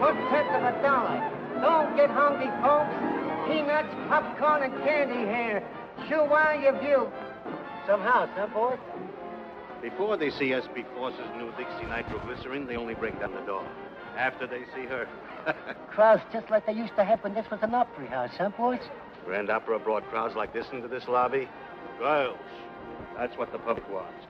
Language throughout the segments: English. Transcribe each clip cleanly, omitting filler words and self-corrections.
for cents of a dollar. Don't get hungry, folks. Peanuts, popcorn, and candy here. Chew while you view. Some house, huh, boss? Before they see SB Force's new Dixie nitroglycerin, they only break down the door. After they see her... Crowds just like they used to have when this was an opera house, huh, boys? Grand Opera brought crowds like this into this lobby. Girls. That's what the public wants.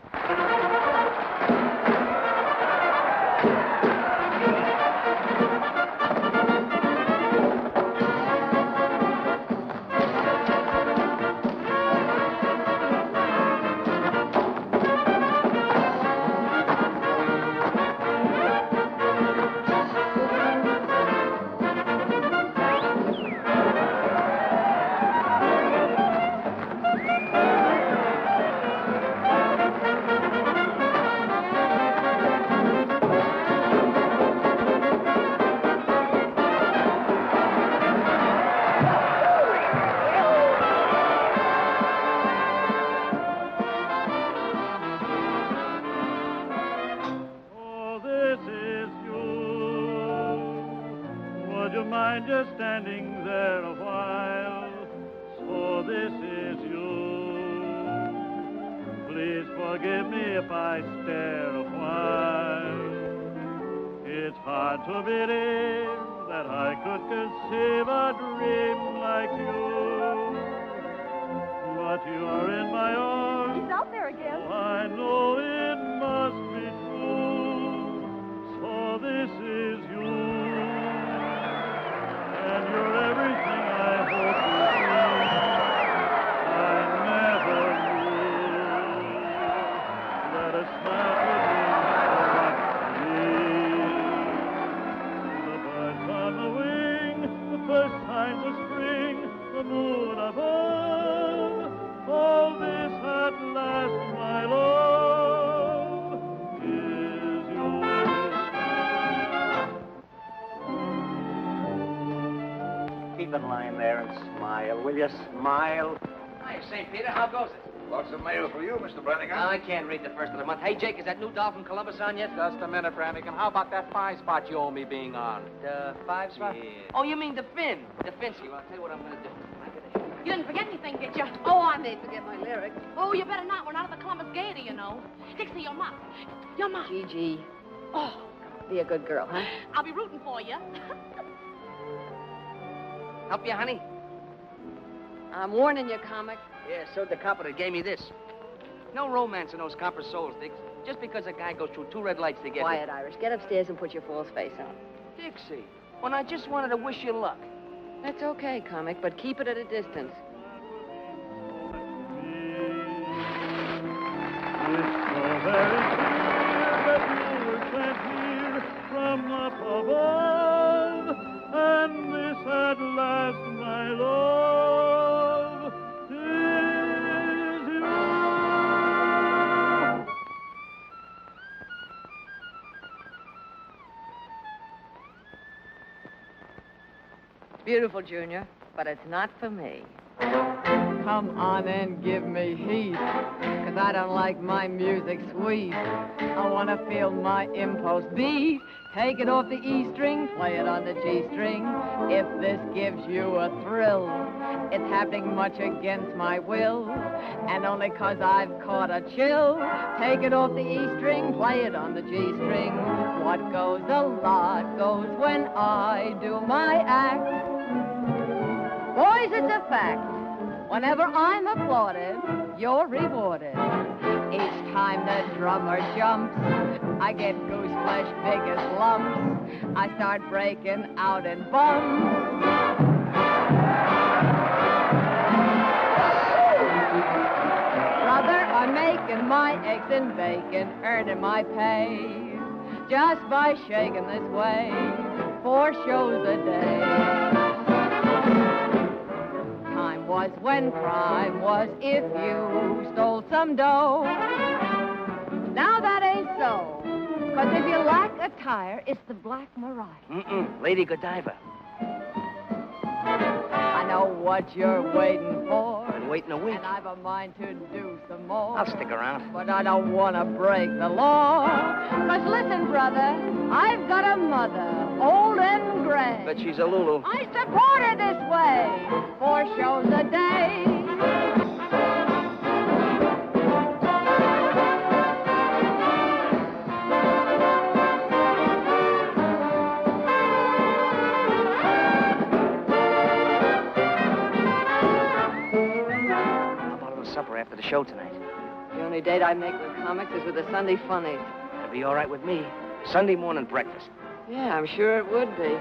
Keep in line there and smile, will you? Smile. Hi, St. Peter. How goes it? Lots of mail for you, Mr. Brannigan. I can't read the first of the month. Hey, Jake, is that new doll from Columbus on yet? Just a minute, Brannigan. How about that 5 spot you owe me being on? The 5 spot? Yeah. Oh, you mean the Finn. The Finsky. Well, I'll tell you what I'm going to do. You didn't forget anything, did you? Oh, I may forget my lyrics. Oh, you better not. We're not at the Columbus Gaiety, you know. Dixie, your mom. Your mom. Gigi. Oh, Be a good girl, huh? I'll be rooting for you. Help you, honey? I'm warning you, comic. Yeah, so the copper that gave me this. No romance in those copper souls, Dix. Just because a guy goes through 2 red lights to get Quiet, Irish. Get upstairs and put your fool's face on. Dixie, when I just wanted to wish you luck. That's okay, comic, but keep it at a distance. From up above, and this at last, my love, is you. Beautiful, Junior, but it's not for me. Come on and give me heat, 'cause I don't like my music sweet. I want to feel my impulse beat. Take it off the E string, play it on the G string. If this gives you a thrill, it's happening much against my will, and only 'cause I've caught a chill. Take it off the E string, play it on the G string. What goes a lot goes when I do my act. Boys, it's a fact. Whenever I'm applauded, you're rewarded. Each time the drummer jumps, I get goose flesh big as lumps. I start breaking out in bumps. Brother, I'm making my eggs and bacon, earning my pay just by shaking this way 4 shows a day. Was when crime was if you stole some dough. Now that ain't so, 'cause if you lack attire, it's the Black Mariah. Lady Godiva. I know what you're waiting for. Been waiting a week. And I've a mind to do some more. I'll stick around. But I don't want to break the law. 'Cause listen, brother, I've got a mother, old and Bet she's a Lulu. I support her this way. 4 shows a day. How about a little supper after the show tonight? The only date I make with comics is with the Sunday funnies. That'd be all right with me. Sunday morning breakfast. Yeah, I'm sure it would be.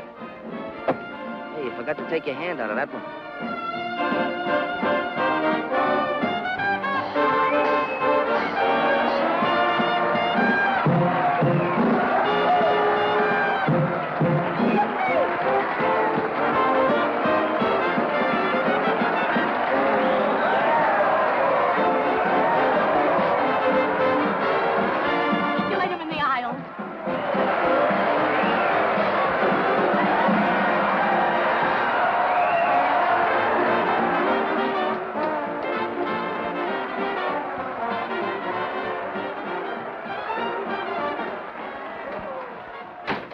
Hey, you forgot to take your hand out of that one. Stimulate him in the aisles.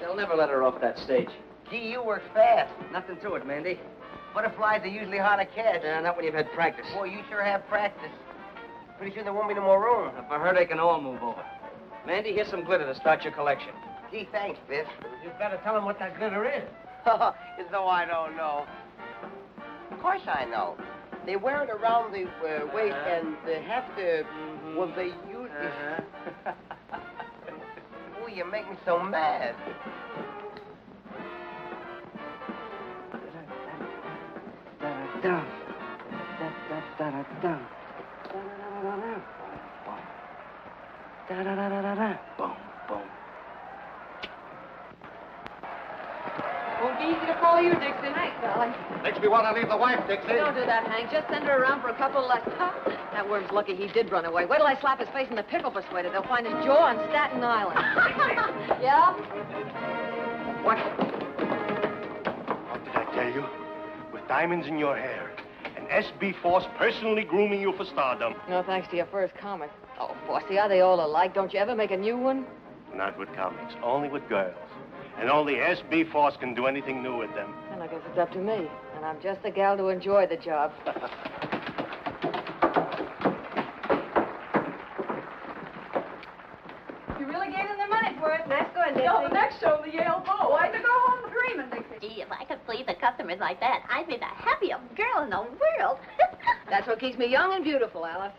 They'll never let her off that stage. Gee, you work fast. Nothing to it, Mandy. Butterflies are usually hard to catch. Not when you've had practice. Boy, you sure have practice. Pretty soon there won't be no more room. If I heard, they can all move over. Mandy, here's some glitter to start your collection. Gee, thanks, Biff. You better tell him what that glitter is. As though I don't know. Of course I know. They wear it around the waist, and they have to, well, they use it. Oh, you make me so mad. Boom, boom. Won't be easy to follow you, Dixie. Nice, darling. Makes me want to leave the wife, Dixie. Don't do that, Hank. Just send her around for a couple of lessons. That worm's lucky he did run away. Wait till I slap his face in the pickle persuader. They'll find his jaw on Staten Island. Yeah? What? What did I tell you? With diamonds in your hair. An SB force personally grooming you for stardom. No thanks to your first comic. Oh, Bossy, are they all alike? Don't you ever make a new one? Not with comics, only with girls. And only SB force can do anything new with them. Then I guess it's up to me. And I'm just the gal to enjoy the job. You really gave them their money for it. Nice going, Dixie. Till the next show, the Yale Bow. I could go home dreaming, Dixie. Gee, if I could please the customers like that, I'd be the happiest girl in the world. That's what keeps me young and beautiful, Alice.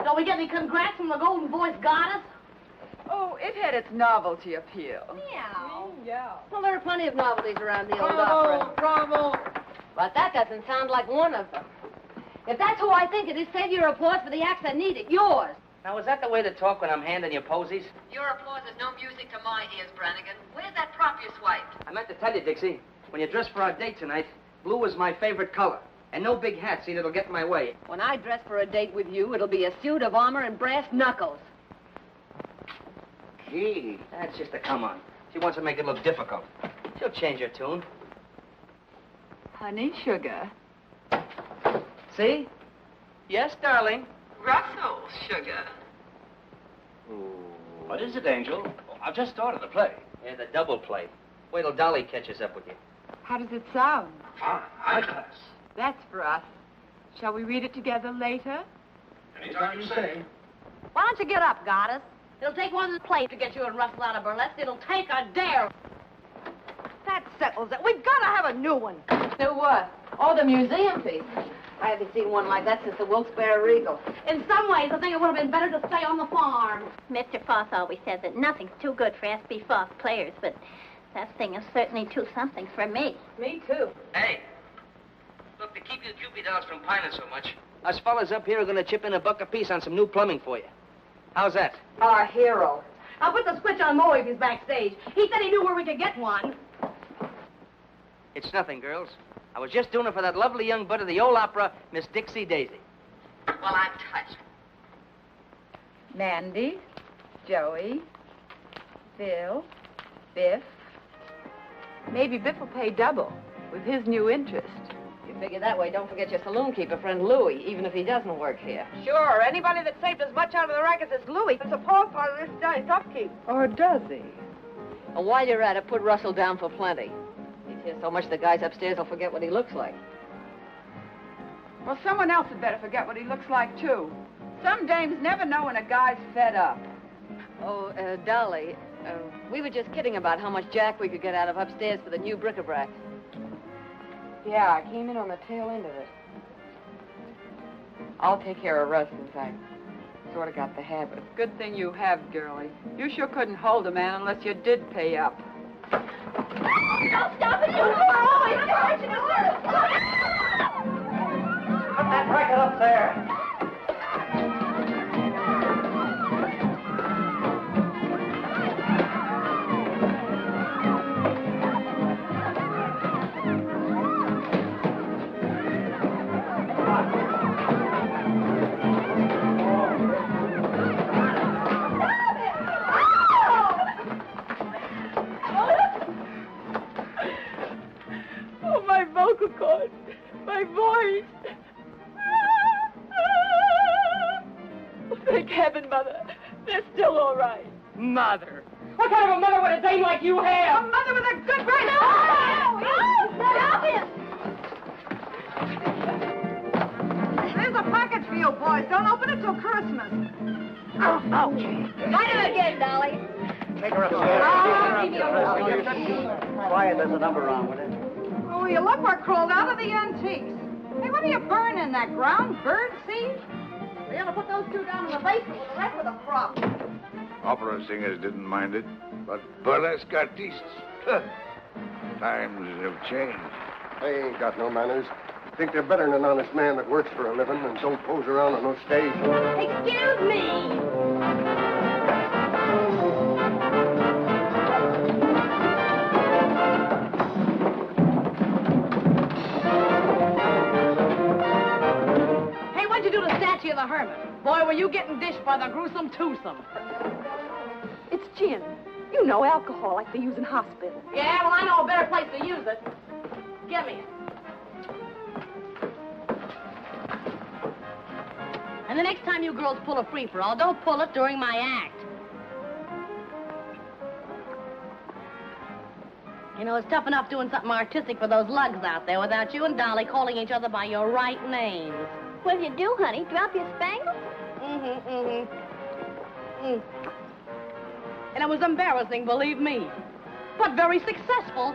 Don't we get any congrats from the Golden Voice Goddess? Oh, it had its novelty appeal. Meow. Yeah. Well, there are plenty of novelties around the old opera. Bravo! But that doesn't sound like one of them. If that's who I think it is, save your applause for the acts that need it. Yours. Now, is that the way to talk when I'm handing you posies? Your applause is no music to my ears, Brannigan. Where's that prop you swiped? I meant to tell you, Dixie, when you dress for our date tonight, blue is my favorite color. And no big hat, see, that'll get in my way. When I dress for a date with you, it'll be a suit of armor and brass knuckles. Gee, that's just a come on. She wants to make it look difficult. She'll change her tune. Honey, sugar. See? Yes, darling. Russell, sugar. What is it, Angel? Oh, I've just started the play. Yeah, the double play. Wait till Dolly catches up with you. How does it sound? High class. That's for us. Shall we read it together later? Anytime you say. Why don't you get up, Goddess? It'll take one play to get you and Russell out of burlesque. It'll take a dare. That settles it. We've got to have a new one. New what? Oh, the museum piece. I haven't seen one like that since the Wilkes-Barre Regal. In some ways, I think it would have been better to stay on the farm. Mr. Foss always says that nothing's too good for SB Foss players, but that thing is certainly too something for me. Me, too. Hey, look, to keep you Cupid dolls from pining so much, us fellas up here are going to chip in $1 apiece on some new plumbing for you. How's that? Our hero. I'll put the switch on Moe if he's backstage. He said he knew where we could get one. It's nothing, girls. I was just doing it for that lovely young bud of the old opera, Miss Dixie Daisy. Well, I'm touched. Mandy, Joey, Bill, Biff. Maybe Biff will pay double with his new interest. You figure that way, don't forget your saloon keeper friend Louie, even if he doesn't work here. Sure, anybody that saved as much out of the racket as Louie is a poor part of this guy's upkeep. Or does he? And while you're at it, put Russell down for plenty. He's Yeah, so much the guys upstairs will forget what he looks like. Well, someone else had better forget what he looks like, too. Some dames never know when a guy's fed up. Oh, Dolly, we were just kidding about how much jack we could get out of upstairs for the new bric-a-brac. Yeah, I came in on the tail end of it. I'll take care of residence. I sort of got the habit. Good thing you have, girlie. You sure couldn't hold a man unless you did pay up. Don't stop it, you always charging us. Put that bracket up there. Oh, my vocal cords, my voice. Thank heaven, Mother. They're still all right. Mother? What kind of a mother would a dame like you have? A mother with a good brain. Stop it! There's a package for you, boys. Don't open it till Christmas. Find him again, Dolly. Take her Quiet, there's a number on with it. Oh, you look what crawled out of the antiques. Hey, what are you burning, that ground bird seed? We ought to put those two down in the basement with the rest of the crop. Opera singers didn't mind it, but burlesque artistes, times have changed. They ain't got no manners. Think they're better than an honest man that works for a living and don't pose around on no stage. Excuse me. Hey, what'd you do to Statue of the Hermit? Boy, were you getting dished by the gruesome twosome. It's gin. You know, alcohol like they use in hospitals. Yeah, well, I know a better place to use it. Give me it. And the next time you girls pull a free-for-all, don't pull it during my act. You know, it's tough enough doing something artistic for those lugs out there without you and Dolly calling each other by your right names. What'd you do, honey? Drop your spangle? And it was embarrassing, believe me. But very successful.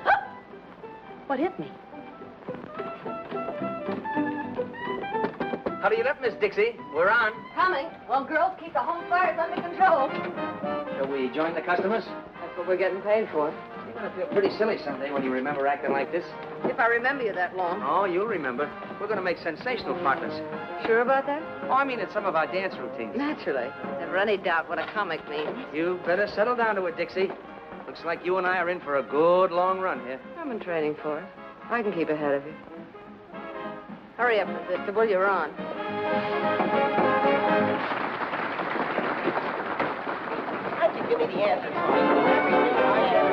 What hit me? How do you look, Miss Dixie? We're on. Coming. Well, girls, keep the home fires under control. Shall we join the customers? That's what we're getting paid for. You're going to feel pretty silly someday when you remember acting like this. If I remember you that long. Oh, you'll remember. We're going to make sensational partners. Sure about that? Oh, I mean, it's some of our dance routines. Naturally. Never any doubt what a comic means. You better settle down to it, Dixie. Looks like you and I are in for a good long run here. I'm in training for it. I can keep ahead of you. Hurry up, Mr. Bull, you're on. How'd you give me the answer? Everything I ever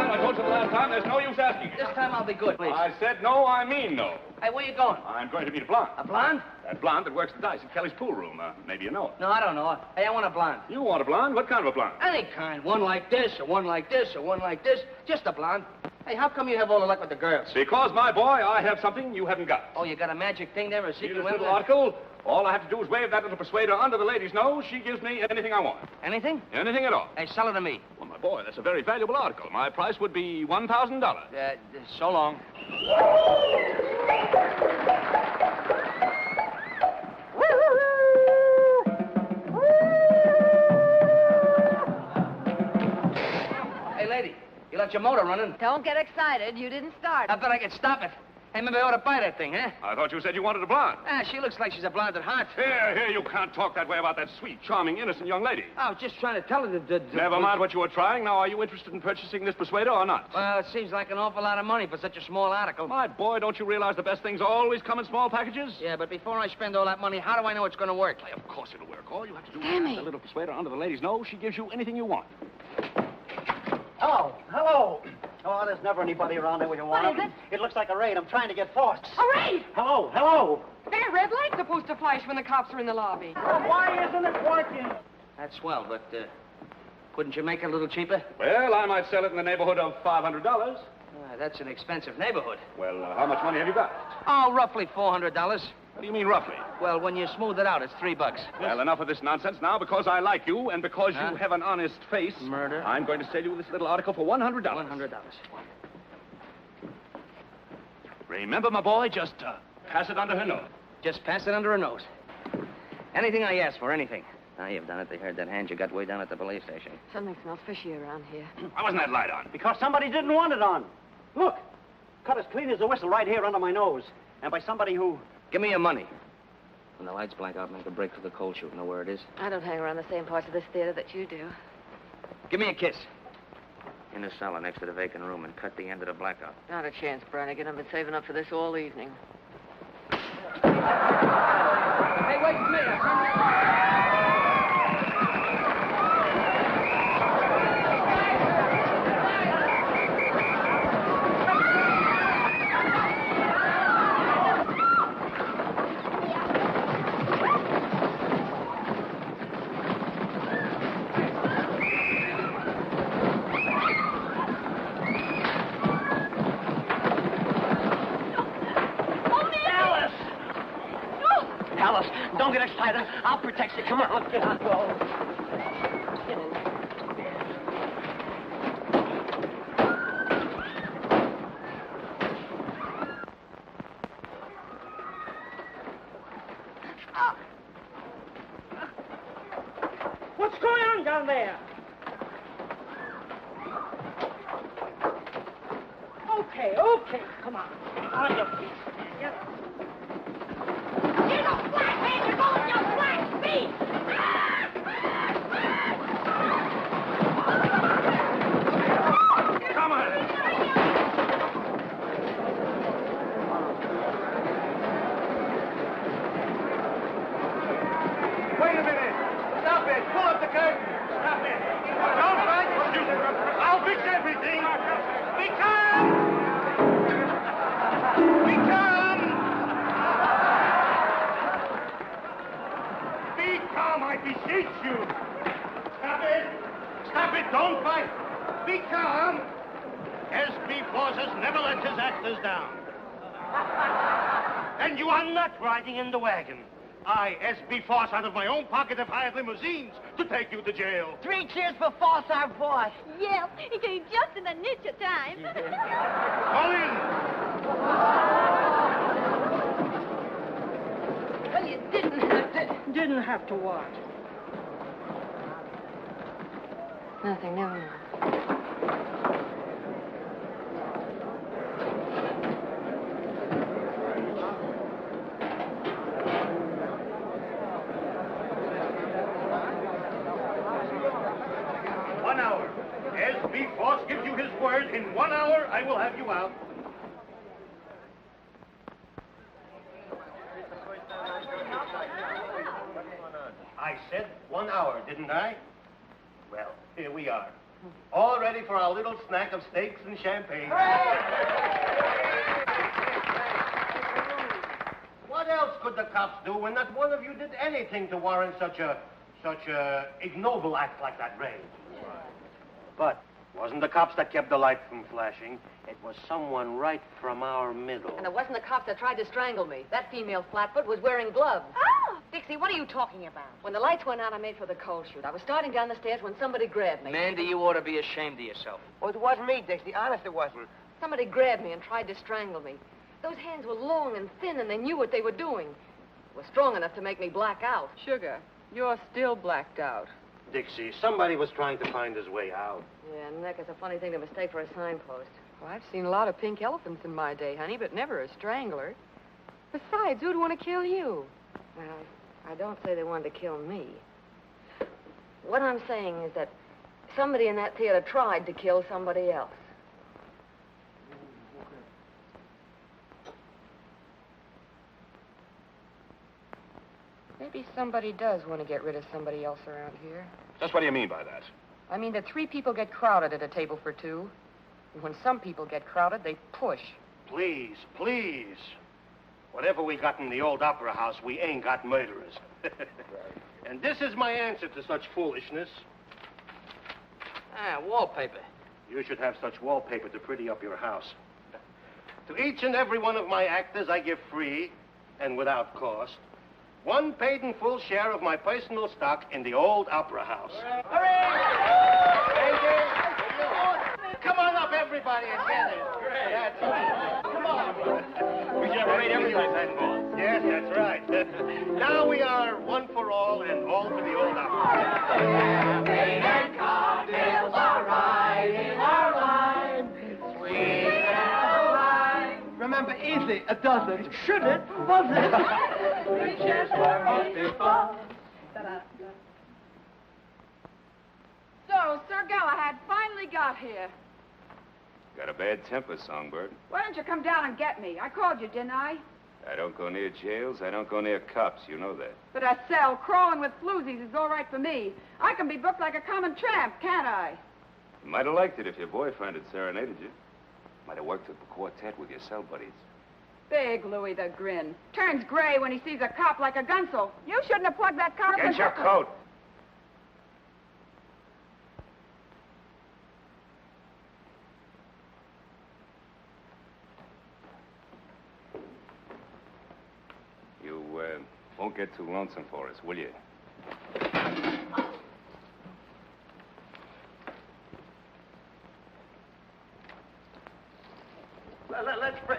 I told you the last time, there's no use asking. This time I'll be good, please. I said no, I mean no. Hey, where you going? I'm going to meet a blonde. A blonde? That blonde that works the dice at Kelly's pool room. Maybe you know it. No, I don't know. Hey, I want a blonde. You want a blonde? What kind of a blonde? Any kind. One like this, or one like this, or one like this. Just a blonde. Hey, how come you have all the luck with the girls? Because, my boy, I have something you haven't got. Oh, you got a magic thing there, a See secret this weapon? little article? All I have to do is wave that little persuader under the lady's nose. She gives me anything I want. Anything? Anything at all. Hey, sell it to me. Well, my boy, that's a very valuable article. My price would be $1,000. So long. Hey, lady, you left your motor running. Don't get excited. You didn't start. I bet I could stop it. Hey, maybe I ought to buy that thing, huh? I thought you said you wanted a blonde. Ah, she looks like she's a blonde at heart. Here, you can't talk that way about that sweet, charming, innocent young lady. I was just trying to tell her that... Never mind what you were trying. Now, are you interested in purchasing this persuader or not? Well, it seems like an awful lot of money for such a small article. My boy, don't you realize the best things always come in small packages? Yeah, but before I spend all that money, how do I know it's going to work? Why, of course it'll work. All you have to do is Sammy. have the little persuader under the lady's nose. She gives you anything you want. Hello, hello. Oh, there's never anybody around there where you want What is them. It looks like a raid. I'm trying to get forced. A raid! Hello, hello. That red light's supposed to flash when the cops are in the lobby. Well, why isn't it working? That's swell, but, Couldn't you make it a little cheaper? Well, I might sell it in the neighborhood of $500. That's an expensive neighborhood. Well, how much money have you got? Oh, roughly $400. What do you mean, roughly? Well, when you smooth it out, it's $3. Well, enough of this nonsense now. Because I like you and because you have an honest face. Murder. I'm going to sell you this little article for $100. $100. Remember, my boy, just pass it under her nose. Just pass it under her nose. Anything I ask for, anything. Now, you've done it. They heard that hand you got way down at the police station. Something smells fishy around here. Why wasn't that light on? Because somebody didn't want it on. Look, cut as clean as a whistle right here under my nose. And by somebody who... Give me your money. When the lights blank out, make a break for the cold chute. Know where it is? I don't hang around the same parts of this theater that you do. Give me a kiss. In the cellar next to the vacant room and cut the end of the blackout. Not a chance, Brannigan. I've been saving up for this all evening. Hey, wait a minute. Don't get excited. I'll protect you. Come on, get on. Go. Get in. What's going on down there? Okay. Come on. On your feet. Yes. You're the flathead! You're going your black feet! Come on. Wait a minute. Stop it. Pull up the curtain. Stop it. Don't fight. I'll fix everything. Be calm. Be calm. Be calm, I beseech you. Stop it. Stop it. Don't fight. Be calm. S.B. Forces never lets his actors down. And you are not riding in the wagon. I, S.B. Force, out of my own pocket, have hired limousines to take you to jail. 3 cheers for Force, our boss. Yep, he came just in the nick of time. Call in. Well, you didn't have to what? Nothing, never mind. 1 hour. S.B. Force gives you his word. In 1 hour, I will have you out. I said 1 hour, didn't I? Well, here we are. All ready for our little snack of steaks and champagne. What else could the cops do when not one of you did anything to warrant such a ignoble act like that raid? But it wasn't the cops that kept the light from flashing. It was someone right from our middle. And it wasn't the cops that tried to strangle me. That female flatfoot was wearing gloves. Oh! Dixie, what are you talking about? When the lights went out, I made for the coal chute. I was starting down the stairs when somebody grabbed me. Mandy, you ought to be ashamed of yourself. Well, it wasn't me, Dixie. Honest, it wasn't. Somebody grabbed me and tried to strangle me. Those hands were long and thin, and they knew what they were doing. It was strong enough to make me black out. Sugar, you're still blacked out. Dixie, somebody was trying to find his way out. Yeah, neck is a funny thing to mistake for a signpost. Well, I've seen a lot of pink elephants in my day, honey, but never a strangler. Besides, who'd want to kill you? Well, I don't say they wanted to kill me. What I'm saying is that somebody in that theater tried to kill somebody else. Maybe somebody does want to get rid of somebody else around here. Just what do you mean by that? I mean that 3 people get crowded at a table for 2. And when some people get crowded, they push. Please, please. Whatever we got in the old opera house, we ain't got murderers. And this is my answer to such foolishness. Ah, wallpaper. You should have such wallpaper to pretty up your house. To each and every one of my actors, I give free, and without cost, one paid in full share of my personal stock in the old opera house. Thank you. Come on up, everybody, and get it. That's right. Come on. We should have paid everything then, boss. Yes, that's right. Now we are one for all and all for the old opera. Champagne and cocktails are right in our line. Sweet and wine. Remember, easy, a dozen. Should it? Was it? Riches were must be fun. So, Sir Galahad finally got here. Got a bad temper, Songbird. Why don't you come down and get me? I called you, didn't I? I don't go near jails. I don't go near cops. You know that. But a cell crawling with floozies is all right for me. I can be booked like a common tramp, can't I? You might have liked it if your boyfriend had serenaded you. Might have worked up a quartet with your cell buddies. Big Louis the Grin. Turns gray when he sees a cop like a gunsel. You shouldn't have plugged that cop. Get your coat. You won't get too lonesome for us, will you?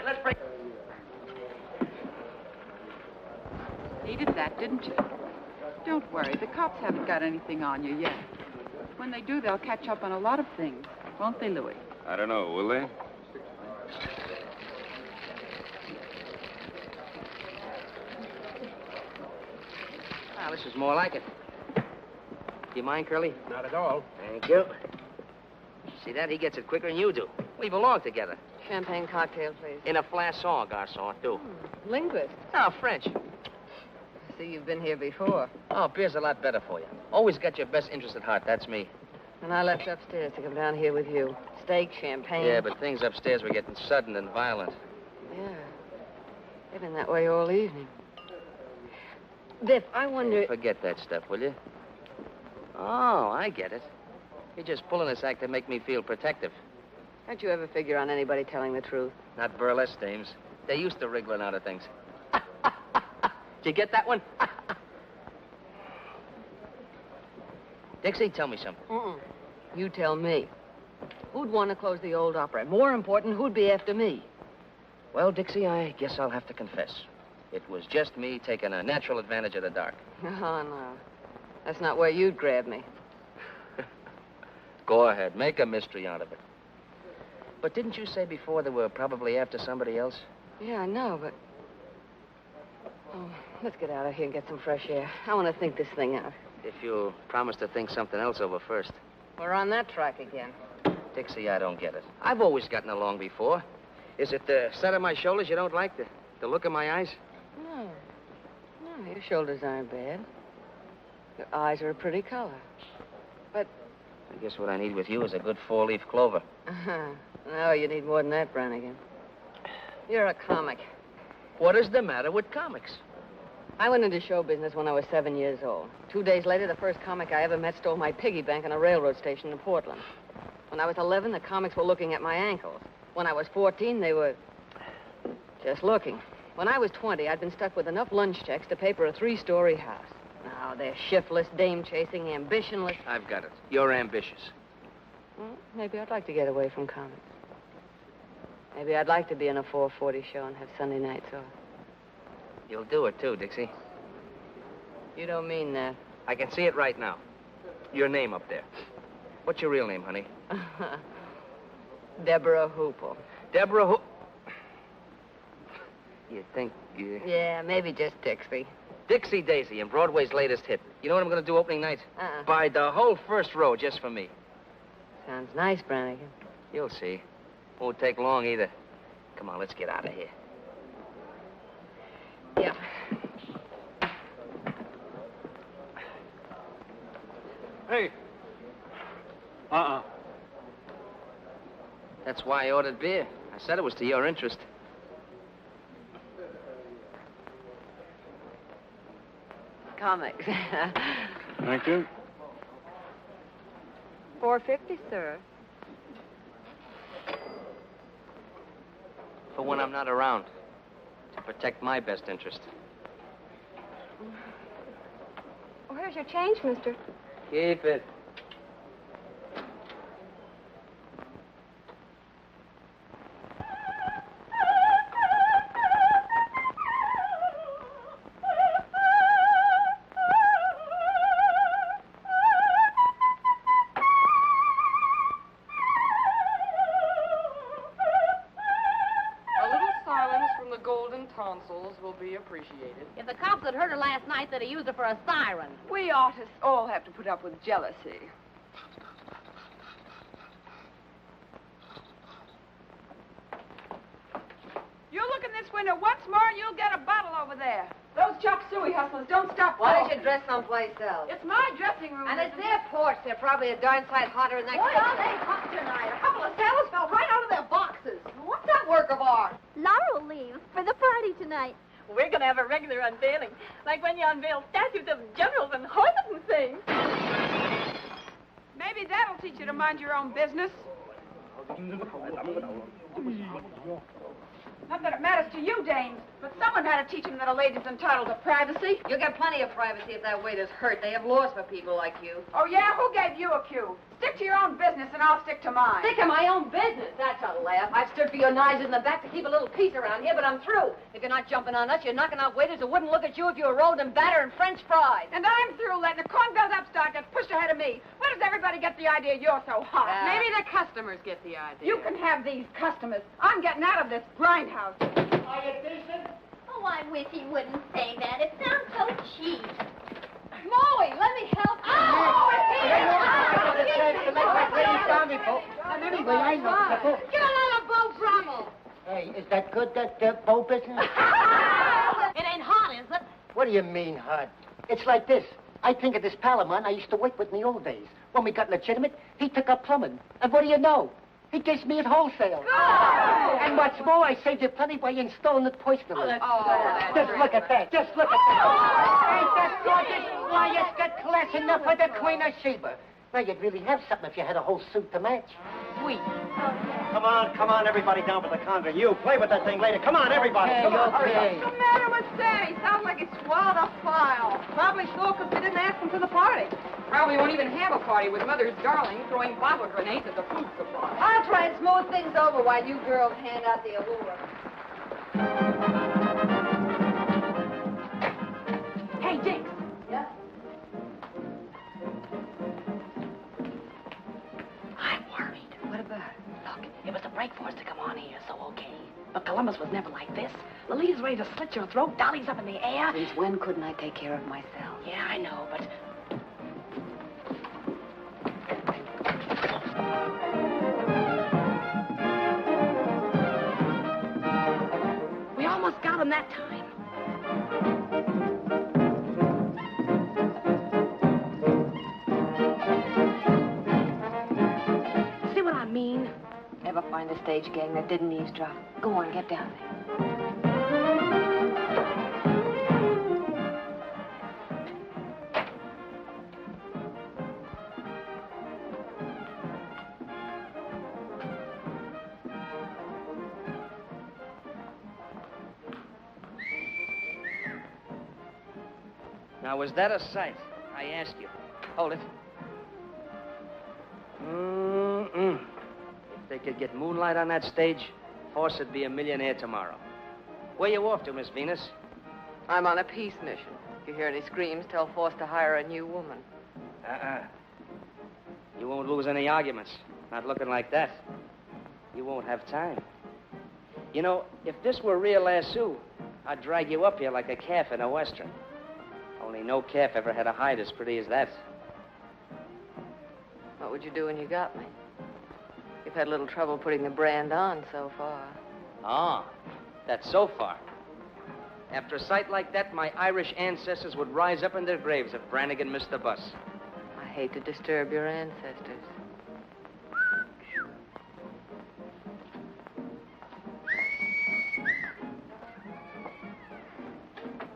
Let's break. Needed that, didn't you? Don't worry, the cops haven't got anything on you yet. When they do, they'll catch up on a lot of things. Won't they, Louis? I don't know, will they? Ah, this is more like it. Do you mind, Curly? Not at all. Thank you. See that? He gets it quicker than you do. We belong together. Champagne cocktail, please. In a flasson, garçon, too. Linguist. No, French. See, you've been here before. Oh, beer's a lot better for you. Always got your best interest at heart. That's me. And I left upstairs to come down here with you. Steak, champagne. Yeah, but things upstairs were getting sudden and violent. Yeah. They've been that way all evening. Biff, I wonder... Forget that stuff, will you? Oh, I get it. You're just pulling this act to make me feel protective. Don't you ever figure on anybody telling the truth? Not burlesque dames. They're used to wriggling out of things. Did you get that one? Dixie, tell me something. You tell me. Who'd want to close the old opera? More important, who'd be after me? Well, Dixie, I guess I'll have to confess. It was just me taking a natural advantage of the dark. Oh, no. That's not where you'd grab me. Go ahead. Make a mystery out of it. But didn't you say before they were probably after somebody else? Yeah, I know, but... Oh, let's get out of here and get some fresh air. I want to think this thing out. If you'll promise to think something else over first. We're on that track again. Dixie, I don't get it. I've always gotten along before. Is it the set of my shoulders you don't like? The look in my eyes? No. No, your shoulders aren't bad. Your eyes are a pretty color. But... I guess what I need with you is a good four-leaf clover. No, you need more than that, Brannigan. You're a comic. What is the matter with comics? I went into show business when I was 7 years old. 2 days later, the first comic I ever met stole my piggy bank on a railroad station in Portland. When I was 11, the comics were looking at my ankles. When I was 14, they were just looking. When I was 20, I'd been stuck with enough lunch checks to pay for a 3-story house. Now, they're shiftless, dame-chasing, ambitionless. I've got it. You're ambitious. Well, maybe I'd like to get away from comics. Maybe I'd like to be in a 4:40 show and have Sunday nights off. You'll do it, too, Dixie. You don't mean that. I can see it right now. Your name up there. What's your real name, honey? Deborah Hoople. Deborah Hoople. You think... Yeah, maybe just Dixie. Dixie Daisy and Broadway's latest hit. You know what I'm going to do opening night? Buy the whole first row just for me. Sounds nice, Brannigan. You'll see. Won't take long either. Come on, let's get out of here. Yeah. Hey. That's why I ordered beer. I said it was to your interest. Comics. Thank you. $4.50, sir. For when I'm not around. To protect my best interest. Where's your change, mister? Keep it. Will be appreciated. If the cops had heard her last night, they'd have used her for a siren. We artists all have to put up with jealousy. You look in this window once more, you'll get a bottle over there. Those chop suey hustlers don't stop. Why don't you dress someplace else? It's my dressing room. And it's their porch. They're probably a darn sight hotter than that. What are they hot tonight? A couple of sailors fell right out of their boxes. What's that work of art? Laura will leave for the party tonight. We're going to have a regular unveiling, like when you unveil statues of generals and horses and things. Maybe that'll teach you to mind your own business. Not that it matters to you, dames, but someone had to teach them that a lady's entitled to privacy. You'll get plenty of privacy if that waiter's hurt. They have laws for people like you. Oh, yeah? Who gave you a cue? Stick to your own business, and I'll stick to mine. Stick to my own business? That's a laugh. I've stood for your knives in the back to keep a little peace around here, but I'm through. If you're not jumping on us, you're knocking out waiters who wouldn't look at you if you were rolled in batter and French fries. And I'm through letting a corn-filled upstart get pushed ahead of me. Where does everybody get the idea you're so hot? Maybe the customers get the idea. You can have these customers. I'm getting out of this grindhouse. Are you decent? Oh, I wish he wouldn't say that. It sounds so cheap. Molly, let me help you. Anyway, I know. Get another boat, Brummel. Hey, is that good, that boat business? It ain't hot, is it? What do you mean, hard? It's like this. I think of this pal of mine I used to work with in the old days. When we got legitimate, he took up plumbing. And what do you know? He gives me at wholesale. Good. And what's more, I saved you plenty by installing it personally. Just look at that. Just look at that. Ain't that gorgeous? Why, it's got class enough for the Queen of Sheba. Now, you'd really have something if you had a whole suit to match. Sweet. Come on, everybody down to the conga. You play with that thing later. Come on, everybody. Okay, Come on, hurry up. What's the matter with Sammy? Sounds like he swallowed a file. Probably so, because they didn't ask him to the party. Probably won't even have a party with Mother's darling throwing bottle grenades at the food supply. I'll try and smooth things over while you girls hand out the allure. Hey, Jinx. Yeah? I'm worried. What about? Look, it was a break for us to come on here, so okay. But Columbus was never like this. Lolita's ready to slit your throat, Dolly's up in the air. Since when couldn't I take care of myself? Yeah, I know, but... We almost got him that time. See what I mean? Ever find a stage gang that didn't eavesdrop? Go on, get down there. Now, was that a sight? I ask you. Hold it. If they could get moonlight on that stage, Force would be a millionaire tomorrow. Where you off to, Miss Venus? I'm on a peace mission. If you hear any screams, tell Force to hire a new woman. You won't lose any arguments. Not looking like that. You won't have time. You know, if this were real lasso, I'd drag you up here like a calf in a western. Only no calf ever had a hide as pretty as that. What would you do when you got me? You've had a little trouble putting the brand on so far. Ah, that's so far. After a sight like that, my Irish ancestors would rise up in their graves if Brannigan missed the bus. I hate to disturb your ancestors.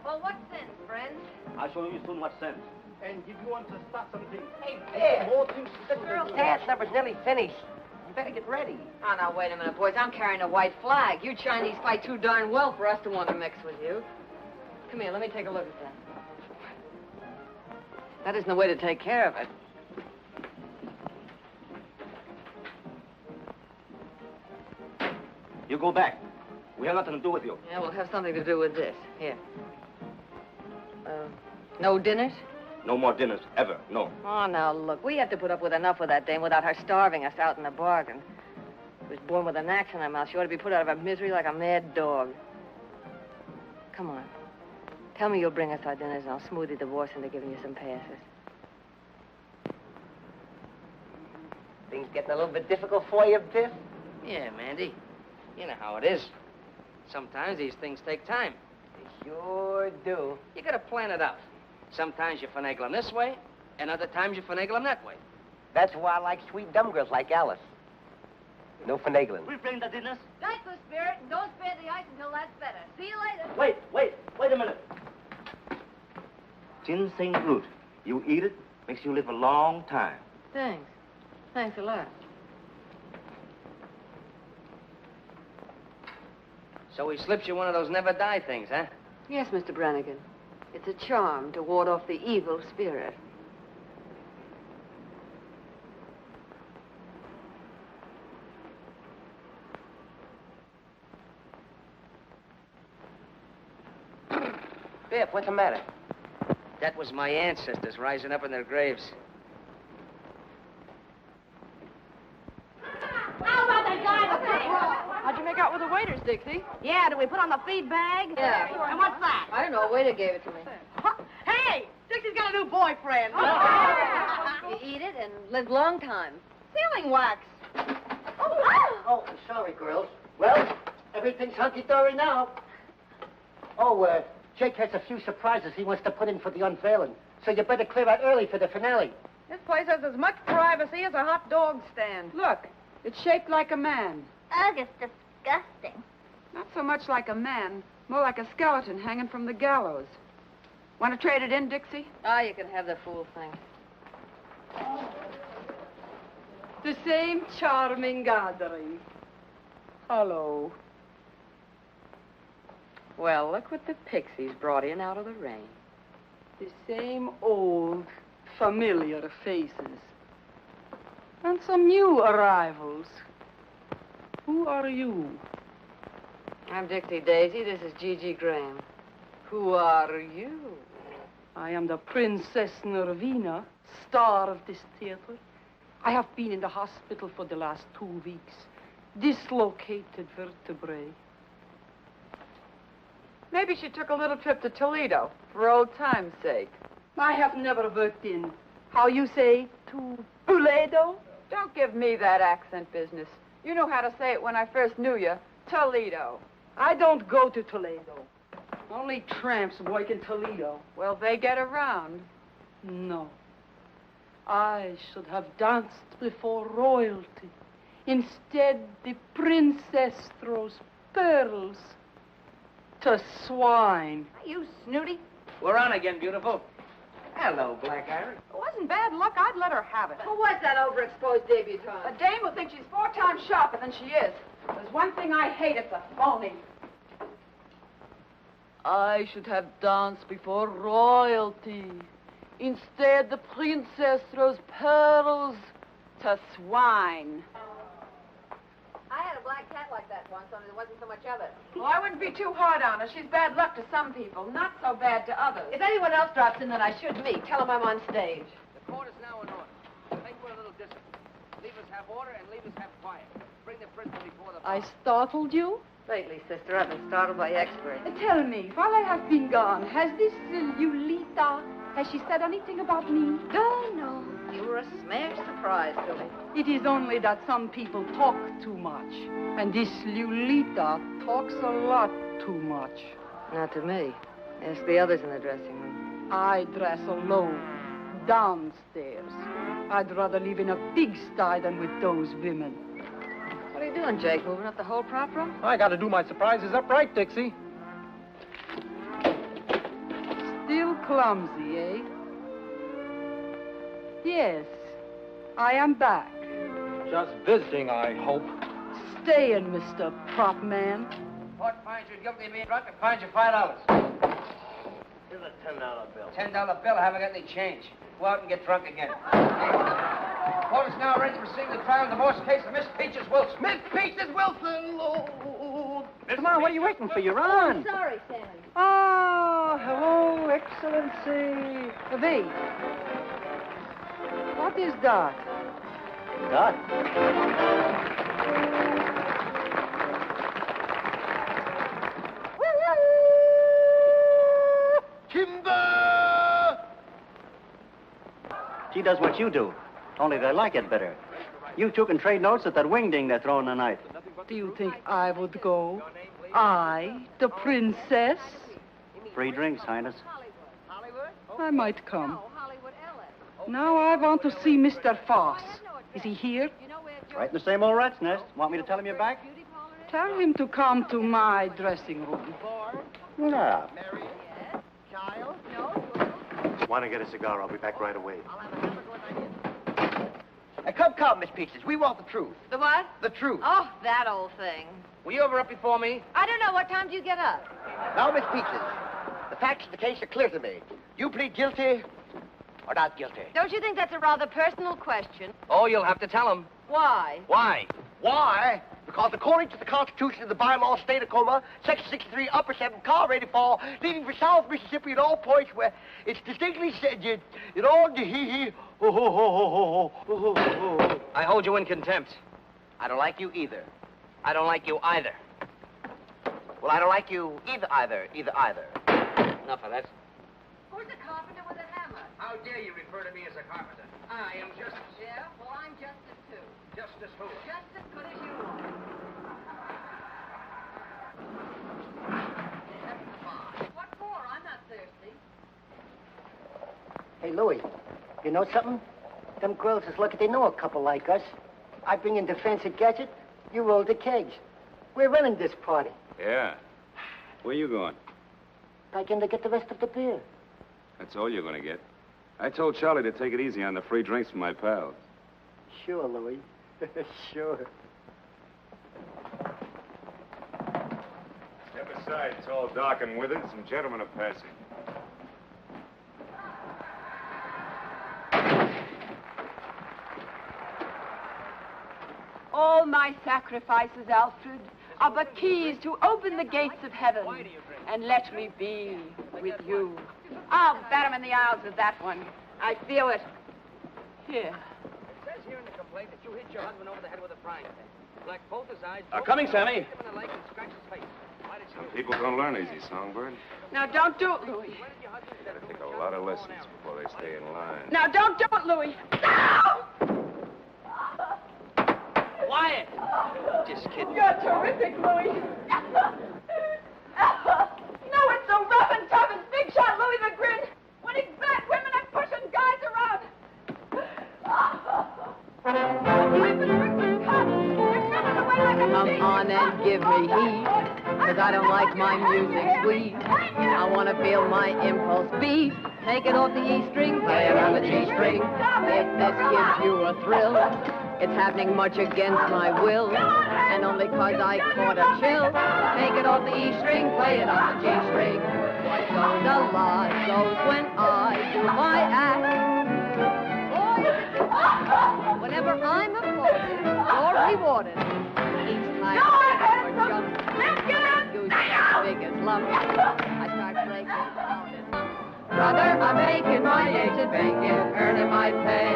Well, what sense, friends? I show you too much sense. and if you want to start something. Hey, Bear, more things to the do girl's than- dance number's nearly finished. You better get ready. Oh, now, wait a minute, boys. I'm carrying a white flag. You Chinese fight too darn well for us to want to mix with you. Come here, let me take a look at that. That isn't the way to take care of it. You go back. We have nothing to do with you. Yeah, we'll have something to do with this. Here. No dinners? No more dinners, ever. No. Oh, now, look, we have to put up with enough with that dame without her starving us out in the bargain. She was born with an axe in her mouth. She ought to be put out of her misery like a mad dog. Come on. Tell me you'll bring us our dinners, and I'll smooth your divorce into giving you some passes. Things getting a little bit difficult for you, Biff? Yeah, Mandy. You know how it is. Sometimes these things take time. They sure do. You gotta plan it out. Sometimes you finagle them this way, and other times you finagle them that way. That's why I like sweet dumb girls like Alice. No finagling. We bring the dinners. Diaper, Spirit, and don't spare the ice until that's better. See you later. Wait a minute. Ginseng root. You eat it, makes you live a long time. Thanks. Thanks a lot. So he slips you one of those never die things, huh? Yes, Mr. Brannigan. It's a charm to ward off the evil spirit. Biff, what's the matter? That was my ancestors rising up in their graves. How about that guy with me? How'd you make out with the waiters, Dixie? Yeah, did we put on the feed bag? Yeah. And what's that? I don't know. A waiter gave it to me. Hey, Dixie's got a new boyfriend. You eat it and live long time. Sealing wax. Oh, sorry, girls. Well, everything's hunky-dory now. Oh, Jake has a few surprises he wants to put in for the unveiling. So you better clear out early for the finale. This place has as much privacy as a hot dog stand. Look, it's shaped like a man. Ugh, it's disgusting. Not so much like a man, more like a skeleton hanging from the gallows. Want to trade it in, Dixie? Ah, you can have the fool thing. The same charming gathering. Hello. Well, look what the pixies brought in out of the rain. The same old, familiar faces. And some new arrivals. Who are you? I'm Dixie Daisy. This is Gigi Graham. Who are you? I am the Princess Nervina, star of this theater. I have been in the hospital for the last 2 weeks. Dislocated vertebrae. Maybe she took a little trip to Toledo for old time's sake. I have never worked in, how you say, to Toledo? Don't give me that accent business. You know how to say it when I first knew you. Toledo. I don't go to Toledo. Only tramps work in Toledo. Well, they get around. No. I should have danced before royalty. Instead, the princess throws pearls to swine. You snooty. We're on again, beautiful. Hello, Black Iris. It wasn't bad luck. I'd let her have it. Who was that overexposed debutante? A dame will think she's 4 times sharper than she is. There's one thing I hate, it's a phony. I should have danced before royalty. Instead, the princess throws pearls to swine. I had a black cat like that once, only there wasn't so much of it. Well, I wouldn't be too hard on her. She's bad luck to some people, not so bad to others. If anyone else drops in that I should meet, tell them I'm on stage. The court is now in order. Make one a little discipline. Leave us have order and leave us have quiet. Bring the prisoner before the bar. I startled you? Lately, sister, I've been startled by experts. Tell me, while I have been gone, has this Lulita, has she said anything about me? No. You were a smash surprise to me. It is only that some people talk too much. And this Lulita talks a lot too much. Not to me. Ask the others in the dressing room. I dress alone, downstairs. I'd rather live in a pigsty than with those women. What are you doing, Jake? Moving up the whole prop room? I got to do my surprises upright, Dixie. Still clumsy, eh? Yes, I am back. Just visiting, I hope. Stay in, Mr. Prop Man. Court finds you guilty of being drunk and fines you $5. Here's a $10 bill. $10 bill. I haven't got any change. Go out and get drunk again. Court is now ready to proceed with the trial and divorce case of Miss Peaches Wilson. Miss Peaches Wilson! Oh. Come on, what are you waiting for? You're on. Sorry, Sammy. Oh, hello, Excellency. V. What is that? Dot. Timber! She does what you do, only they like it better. You two can trade notes at that wingding they're throwing tonight. Do you think I would go? I, the princess? Free drinks, Highness. I might come. Now I want to see Mr. Foss. Is he here? Right in the same old rat's nest. Want me to tell him you're back? Tell him to come to my dressing room. Yeah. Want to get a cigar? I'll be back right away. Come, Miss Peaches. We want the truth. The what? The truth. Oh, that old thing. Were you ever up before me? I don't know. What time do you get up? Now, Miss Peaches, the facts of the case are clear to me. You plead guilty or not guilty? Don't you think that's a rather personal question? Oh, you'll have to tell him. Why? Why? Why? Because according to the Constitution of the bylaw state of Coma, Section 63, Upper 7, Car Ready Fall, leading for South Mississippi at all points where it's distinctly said, in all the hee-hee, I hold you in contempt. I don't like you either. I don't like you either. Well, I don't like you either. Enough of that. Who's a carpenter with a hammer? How dare you refer to me as a carpenter? I am Justice. Yeah, well, I'm Justice, too. Justice who? Just as good as you are. What for? I'm not thirsty. Hey, Louie, you know something? Them girls is lucky they know a couple like us. I bring in the fancy gadget, you roll the kegs. We're running this party. Yeah. Where you going? Back in to get the rest of the beer. That's all you're going to get. I told Charlie to take it easy on the free drinks from my pals. Sure, Louie. Sure. Step aside, tall, dark, and withered. Some gentlemen are passing. All my sacrifices, Alfred, are but keys to open the gates of heaven and let me be with you. I'll bat him in the eyes with that one. I feel it. Here. It says here in the complaint that you hit your husband over the head with a frying pan. Blacked both his eyes. Coming, Sammy. Hit him in the leg and scratched his face. Why did you... Some people don't learn easy, Songbird. Now, don't do it, Louis. Gotta take a lot of lessons before they stay in line. Now, don't do it, Louis. No! Quiet! Just kidding. You're terrific, Louis. No, it's so rough and tough and big shot Louis the Grin. When he's back, women are pushing guys around. Come on and give me heat, 'cause I don't like my music sweet. I want to feel my impulse beat. Take it off the E string, play it on the G string. If this gives you a thrill, it's happening much against my will, and only 'cause I caught a chill. Take it off the E string, play it on the G string. What goes a lot goes when I do my act. Whenever I'm applauded or rewarded, each time I jump, goose as big as lump, I start breaking down and brother, I'm making my eggs and bacon, earning my pay,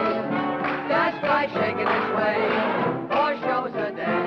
just by shaking and swaying, 4 shows a day.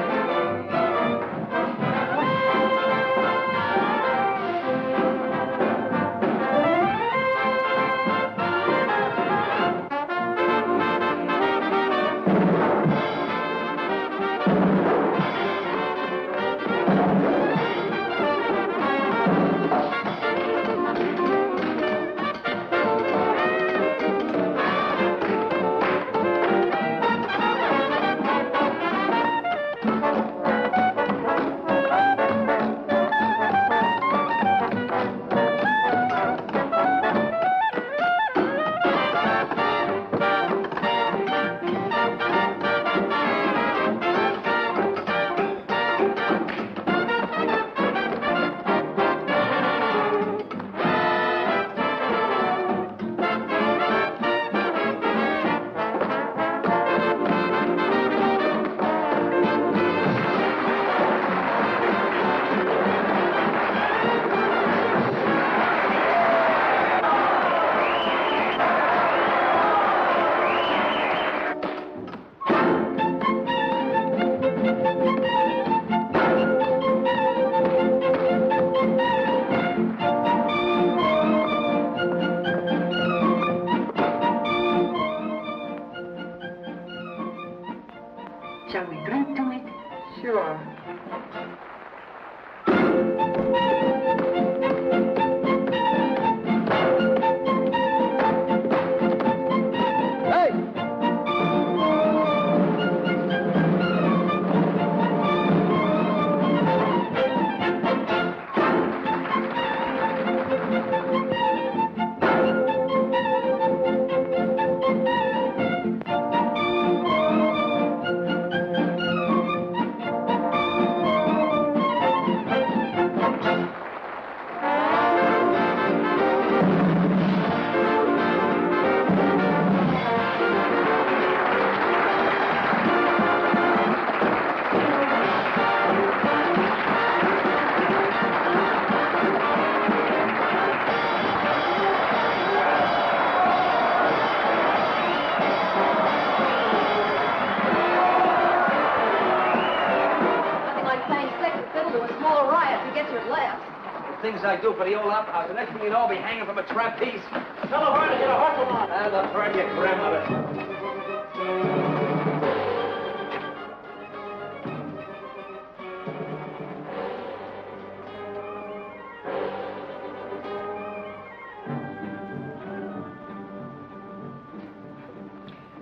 Things I do for the old opera house. The next thing you know, I'll be hanging from a trapeze. Tell her to get a hustle on. And the bird, your grandmother.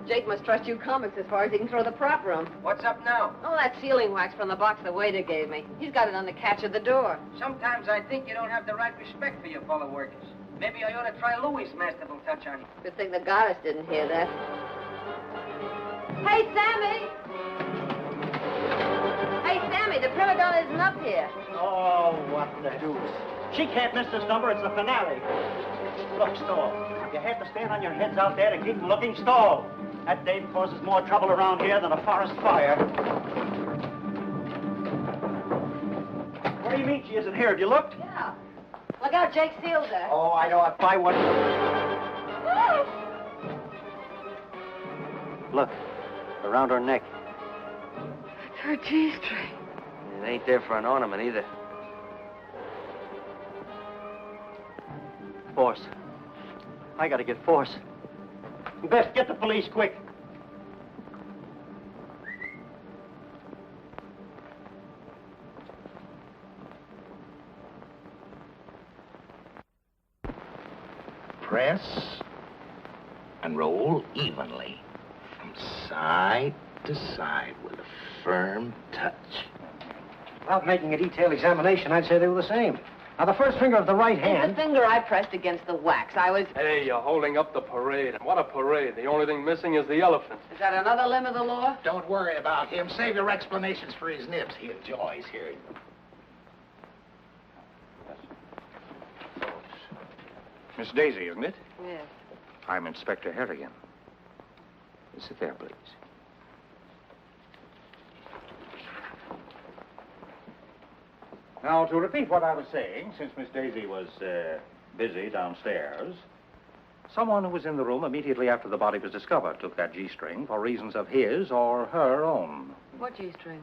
Jake must trust you comics as far as he can throw the prop room. What's up now? Oh, that sealing wax from the box the waiter gave me. He's got it on the catch of the door. Sometimes I think you don't have the right respect for your fellow workers. Maybe I ought to try Louis' masterful touch on you. Good thing the goddess didn't hear that. Hey, Sammy! Hey, Sammy, the prima donna isn't up here. Oh, what the deuce. She can't miss this number. It's the finale. Look, Stall, you have to stand on your heads out there to keep looking. Stall. That dame causes more trouble around here than a forest fire. What do you mean she isn't here? Have you looked? Yeah. Look out, Jake sealed that. Oh, I know. If I would. Look, around her neck. It's her G-string. It ain't there for an ornament either. Force. I gotta get Force. Best get the police quick. Press and roll evenly from side to side with a firm touch. Without making a detailed examination, I'd say they were the same. Now, the first finger of the right hand... The finger I pressed against the wax. I was... Hey, you're holding up the parade. And what a parade. The only thing missing is the elephant. Is that another limb of the law? Don't worry about him. Save your explanations for his nibs. He enjoys hearing them. Miss Daisy, isn't it? Yes. I'm Inspector Harrigan. Sit there, please. Now, to repeat what I was saying, since Miss Daisy was busy downstairs, someone who was in the room immediately after the body was discovered took that G-string for reasons of his or her own. What G-string?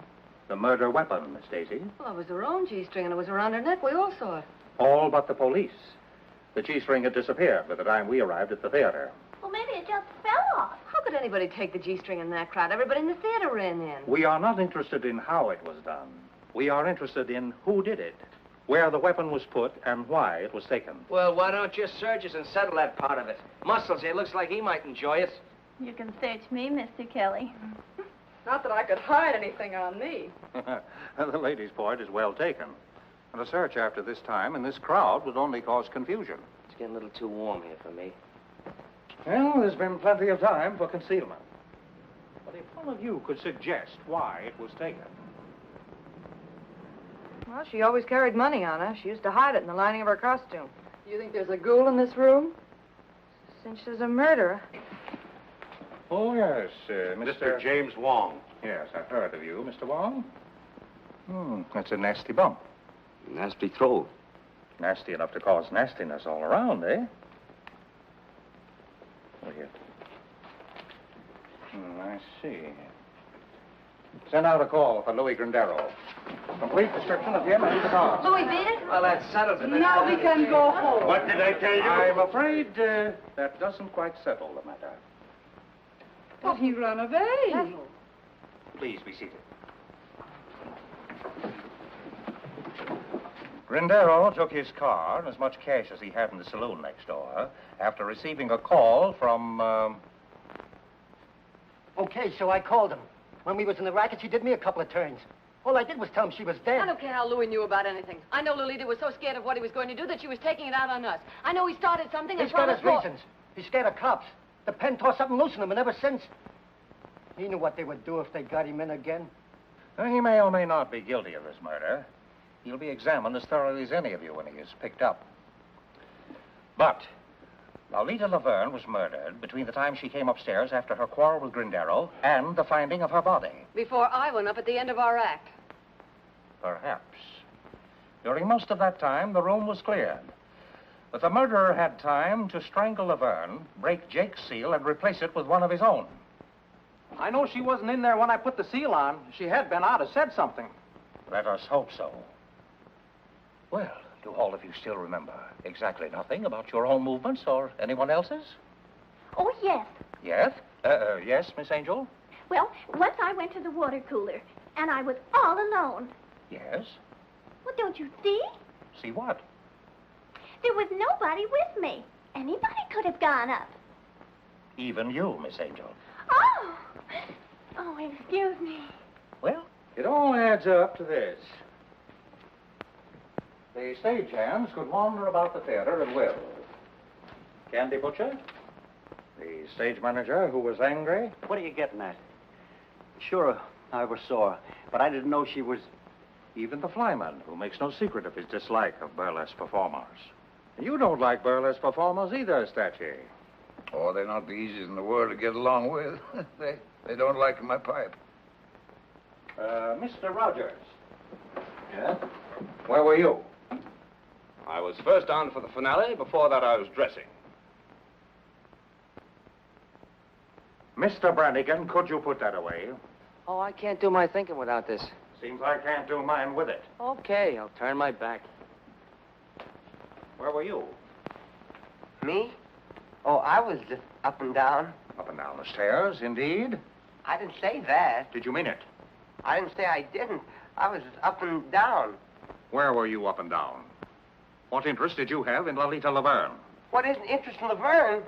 The murder weapon, Miss Daisy. Well, it was her own G-string, and it was around her neck. We all saw it. All but the police. The G-string had disappeared by the time we arrived at the theater. Well, maybe it just fell off. How could anybody take the G-string in that crowd? Everybody in the theater ran in. We are not interested in how it was done. We are interested in who did it, where the weapon was put, and why it was taken. Well, why don't you search us and settle that part of it? Muscles, it looks like he might enjoy it. You can search me, Mr. Kelly. Not that I could hide anything on me. The lady's point is well taken. And a search after this time in this crowd would only cause confusion. It's getting a little too warm here for me. Well, there's been plenty of time for concealment. But if one of you could suggest why it was taken. Well, she always carried money on her. She used to hide it in the lining of her costume. You think there's a ghoul in this room? Since there's a murderer. Oh, yes, Mr. James Wong. Yes, I've heard of you, Mr. Wong. That's a nasty bump. Nasty throw. Nasty enough to cause nastiness all around, eh? Oh, here. I see. Send out a call for Louis Grandero. Complete description of him and the car. Louis beat it? Well, that settles it. Now we can go home. What did I tell you? I'm afraid that doesn't quite settle the matter. But he ran away. Please be seated. Grindero took his car and as much cash as he had in the saloon next door after receiving a call from, Okay, so I called him. When we was in the racket, she did me a couple of turns. All I did was tell him she was dead. I don't care how Louis knew about anything. I know Lolita was so scared of what he was going to do that she was taking it out on us. I know he started something and He's got his promised reasons. He's scared of cops. The pen tore something loose in him, and ever since, he knew what they would do if they got him in again. He may or may not be guilty of this murder. He'll be examined as thoroughly as any of you when he is picked up. But Lolita Laverne was murdered between the time she came upstairs after her quarrel with Grindero and the finding of her body. Before I went up at the end of our act. Perhaps. During most of that time, the room was cleared. But the murderer had time to strangle Laverne, break Jake's seal, and replace it with one of his own. I know she wasn't in there when I put the seal on. If she had been, I'd have said something. Let us hope so. Well, do all of you still remember exactly nothing about your own movements or anyone else's? Oh, yes. Yes? Yes, Miss Angel? Well, once I went to the water cooler, and I was all alone. Yes? Well, don't you see? See what? There was nobody with me. Anybody could have gone up. Even you, Miss Angel. Oh! Oh, excuse me. Well, it all adds up to this. The stagehands could wander about the theater at will. Candy Butcher, the stage manager who was angry. What are you getting at? Sure, I ever saw her, but I didn't know she was... Even the flyman, who makes no secret of his dislike of burlesque performers. You don't like burlesque performers either, Statue. Oh, they're not the easiest in the world to get along with. they don't like my pipe. Mr. Rogers. Yeah? Where were you? I was first on for the finale. Before that, I was dressing. Mr. Brannigan, could you put that away? Oh, I can't do my thinking without this. Seems I can't do mine with it. Okay, I'll turn my back. Where were you? Me? Oh, I was just up and down. Up and down the stairs, indeed. I didn't say that. Did you mean it? I didn't say I didn't. I was up and down. Where were you up and down? What interest did you have in Lolita Laverne? What isn't interest in Laverne?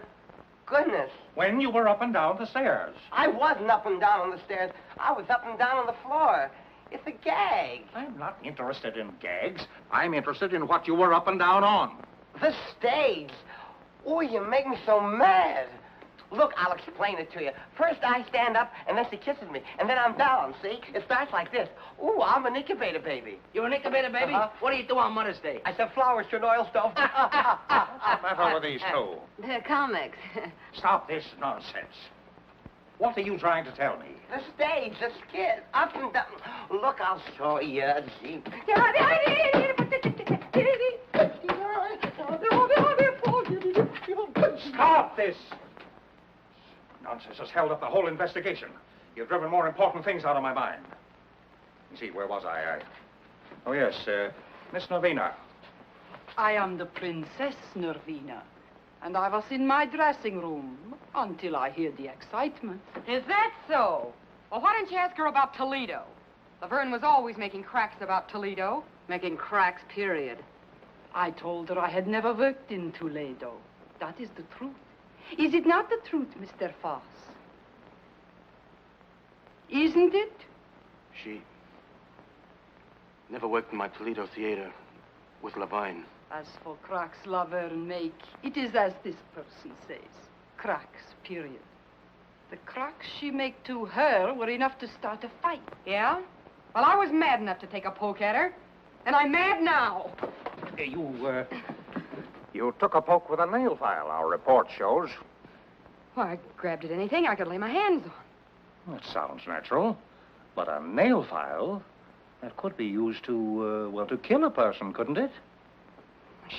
Goodness. When you were up and down the stairs. I wasn't up and down on the stairs. I was up and down on the floor. It's a gag. I'm not interested in gags. I'm interested in what you were up and down on. The stage. Oh, you make me so mad. Look, I'll explain it to you. First, I stand up, and then she kisses me, and then I'm down, see? It starts like this. Ooh, I'm an incubator baby. You're an incubator baby? What do you do on Mother's Day? I sell flowers to an oil stove. What's the matter with these two? They're comics. Stop this nonsense. What are you trying to tell me? The stage, the skit, up and down. Look, I'll show you. Gee. Stop this! Nonsense has held up the whole investigation. You've driven more important things out of my mind. You see, where was I? Oh, yes, Miss Nervina. I am the Princess Nervina, and I was in my dressing room until I hear the excitement. Is that so? Well, why didn't you ask her about Toledo? Laverne was always making cracks about Toledo. Making cracks, period. I told her I had never worked in Toledo. That is the truth. Is it not the truth, Mr. Foss? Isn't it? She never worked in my Toledo theater with Lavine. As for cracks Laverne make, it is as this person says. Cracks, period. The cracks she make to her were enough to start a fight. Yeah? Well, I was mad enough to take a poke at her. And I'm mad now. You took a poke with a nail file, our report shows. Well, I grabbed at anything I could lay my hands on. That sounds natural. But a nail file, that could be used to, to kill a person, couldn't it?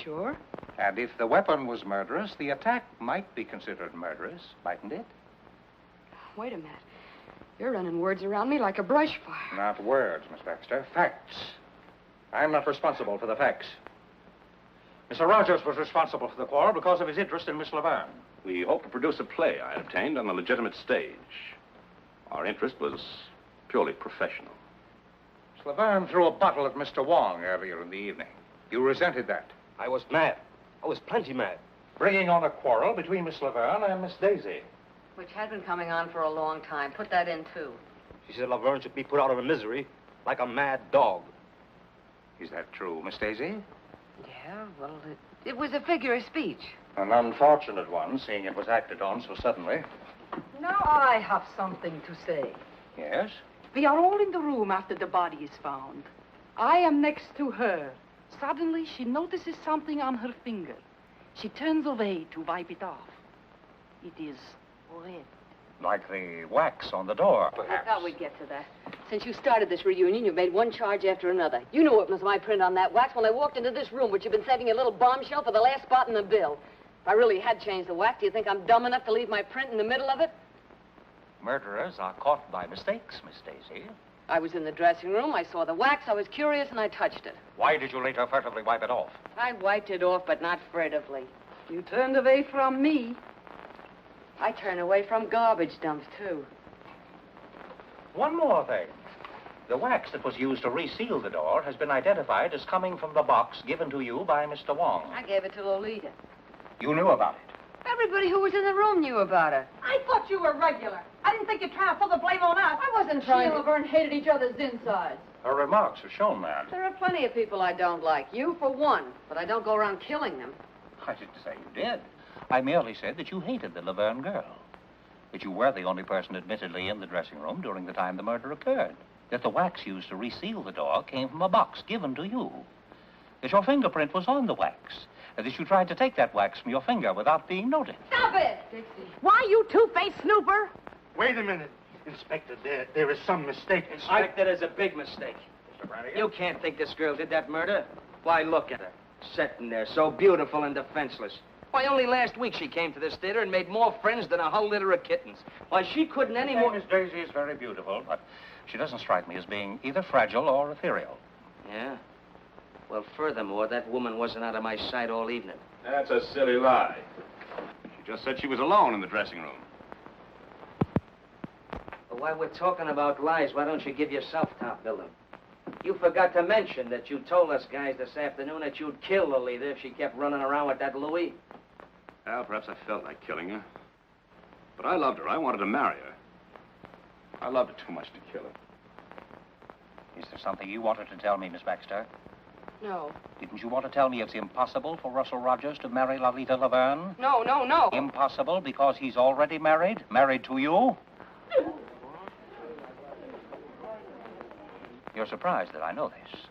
Sure. And if the weapon was murderous, the attack might be considered murderous, mightn't it? Wait a minute. You're running words around me like a brush fire. Not words, Miss Baxter. Facts. I'm not responsible for the facts. Mr. Rogers was responsible for the quarrel because of his interest in Miss Laverne. We hope to produce a play I obtained on a legitimate stage. Our interest was purely professional. Miss Laverne threw a bottle at Mr. Wong earlier in the evening. You resented that. I was mad. I was plenty mad. Bringing on a quarrel between Miss Laverne and Miss Daisy. Which had been coming on for a long time. Put that in, too. She said Laverne should be put out of her misery like a mad dog. Is that true, Miss Daisy? Yeah, well, it was a figure of speech. An unfortunate one, seeing it was acted on so suddenly. Now I have something to say. Yes? We are all in the room after the body is found. I am next to her. Suddenly, she notices something on her finger. She turns away to wipe it off. It is red. Like the wax on the door, I perhaps. thought we'd get to that. Since you started this reunion, you've made one charge after another. You knew it was my print on that wax when I walked into this room, which you've been saving a little bombshell for the last spot in the bill. If I really had changed the wax, do you think I'm dumb enough to leave my print in the middle of it? Murderers are caught by mistakes, Miss Daisy. I was in the dressing room, I saw the wax, I was curious, and I touched it. Why did you later furtively wipe it off? I wiped it off, but not furtively. You turned away from me. I turn away from garbage dumps, too. One more thing. The wax that was used to reseal the door has been identified as coming from the box given to you by Mr. Wong. I gave it to Lolita. You knew about it. Everybody who was in the room knew about it. I thought you were regular. I didn't think you'd try to pull the blame on us. I wasn't trying She to... and Laverne hated each other's insides. Her remarks have shown that. There are plenty of people I don't like. You, for one. But I don't go around killing them. I didn't say you did. I merely said that you hated the Laverne girl. That you were the only person admittedly in the dressing room during the time the murder occurred. That the wax used to reseal the door came from a box given to you. That your fingerprint was on the wax. And that you tried to take that wax from your finger without being noticed. Stop it! Dixie. Why, you two-faced snooper? Wait a minute. Inspector, there is some mistake. Inspector, there's a big mistake. You can't think this girl did that murder. Why, look at her. Sitting there, so beautiful and defenseless. Why, only last week she came to this theater and made more friends than a whole litter of kittens. Why, she couldn't any more... Miss Daisy is very beautiful, but she doesn't strike me as being either fragile or ethereal. Yeah? Well, furthermore, that woman wasn't out of my sight all evening. That's a silly lie. She just said she was alone in the dressing room. But while we're talking about lies, why don't you give yourself top billing? You forgot to mention that you told us guys this afternoon that you'd kill Lolita if she kept running around with that Louis. Well, perhaps I felt like killing her. But I loved her. I wanted to marry her. I loved her too much to kill her. Is there something you wanted to tell me, Miss Baxter? No. Didn't you want to tell me it's impossible for Russell Rogers to marry Lolita Laverne? No, no, no. Impossible because he's already married? Married to you? You're surprised that I know this.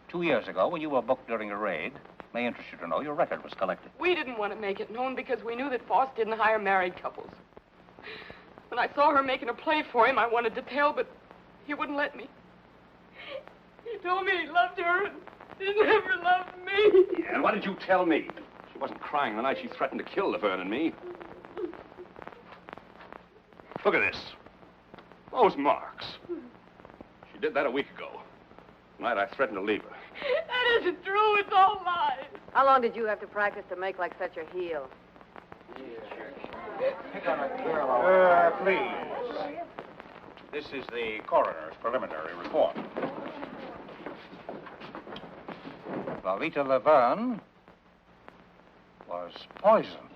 2 years ago, when you were booked during a raid, may interest you to know your record was collected. We didn't want to make it known because we knew that Foss didn't hire married couples. When I saw her making a play for him, I wanted to tell, but he wouldn't let me. He told me he loved her and he never loved me. Yeah, and why did you tell me? She wasn't crying the night she threatened to kill Laverne and me. Look at this. Those marks. She did that a week ago. Tonight I threatened to leave her. That isn't true. It's all lies. How long did you have to practice to make like such a heel? Please. This is the coroner's preliminary report. Lolita Laverne was poisoned.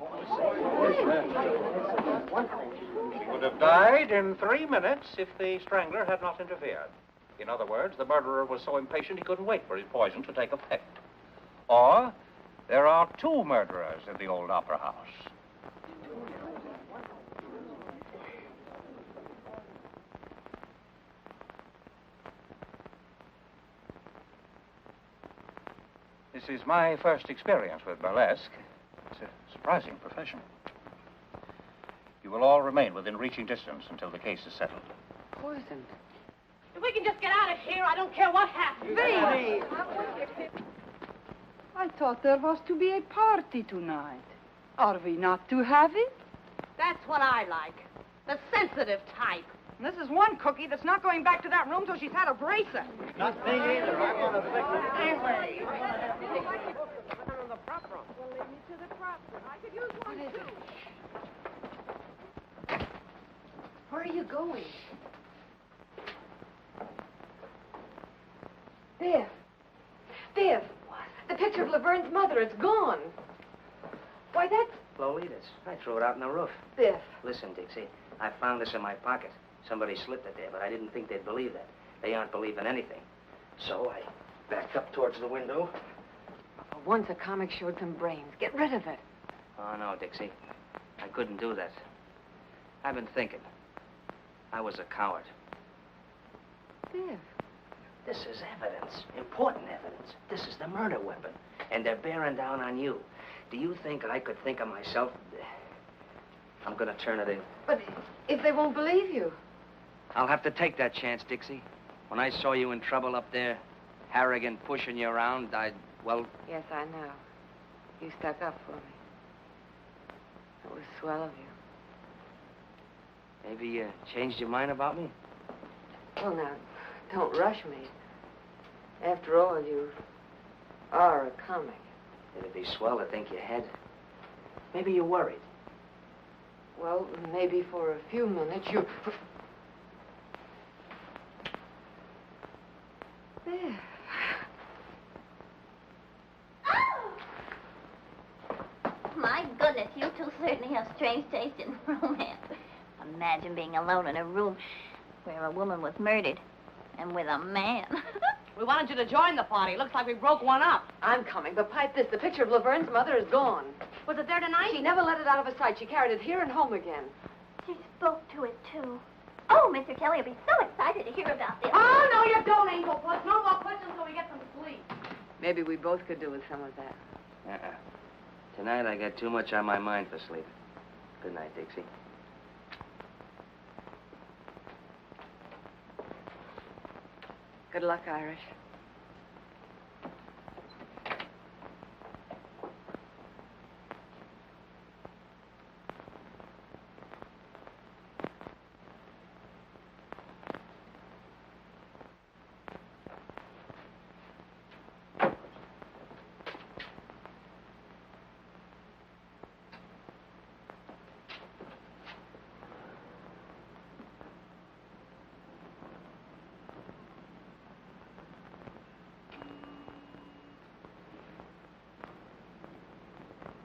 She would have died in 3 minutes if the strangler had not interfered. In other words, the murderer was so impatient he couldn't wait for his poison to take effect. Or, there are 2 murderers in the old opera house. This is my first experience with burlesque. It's a surprising profession. You will all remain within reaching distance until the case is settled. Poisoned. If we can just get out of here, I don't care what happens. Baby! I thought there was to be a party tonight. Are we not to have it? That's what I like. The sensitive type. This is one cookie that's not going back to that room till she's had a bracer. Not me either. I want to fix it anyway. Where are you going? Biff. Biff. What? picture of Laverne's mother. It's gone. Why, that's... Lolita's. I threw it out on the roof. Biff. Listen, Dixie, I found this in my pocket. Somebody slipped it there, but I didn't think they'd believe that. They aren't believing anything. So I backed up towards the window. For once a comic showed some brains. Get rid of it. Oh, no, Dixie. I couldn't do that. I've been thinking. I was a coward. Biff. This is evidence. Important evidence. This is the murder weapon. And they're bearing down on you. Do you think I could think of myself? I'm going to turn it in. But if they won't believe you? I'll have to take that chance, Dixie. When I saw you in trouble up there, Harrigan pushing you around, well... Yes, I know. You stuck up for me. It was swell of you. Maybe you changed your mind about me? Well, now, don't rush me. After all, you are a comic. It'd be swell to think you had. Maybe you're worried. Well, maybe for a few minutes you... There. My goodness, you two certainly have strange taste in romance. Imagine being alone in a room where a woman was murdered and with a man. We wanted you to join the party. Looks like we broke one up. I'm coming, but pipe this. The picture of Laverne's mother is gone. Was it there tonight? She never let it out of her sight. She carried it here and home again. She spoke to it, too. Oh, Mr. Kelly will be so excited to hear about this. Oh, no, you don't, Angel Puss. No more questions until we get some sleep. Maybe we both could do with some of that. Tonight I got too much on my mind for sleep. Good night, Dixie. Good luck, Irish.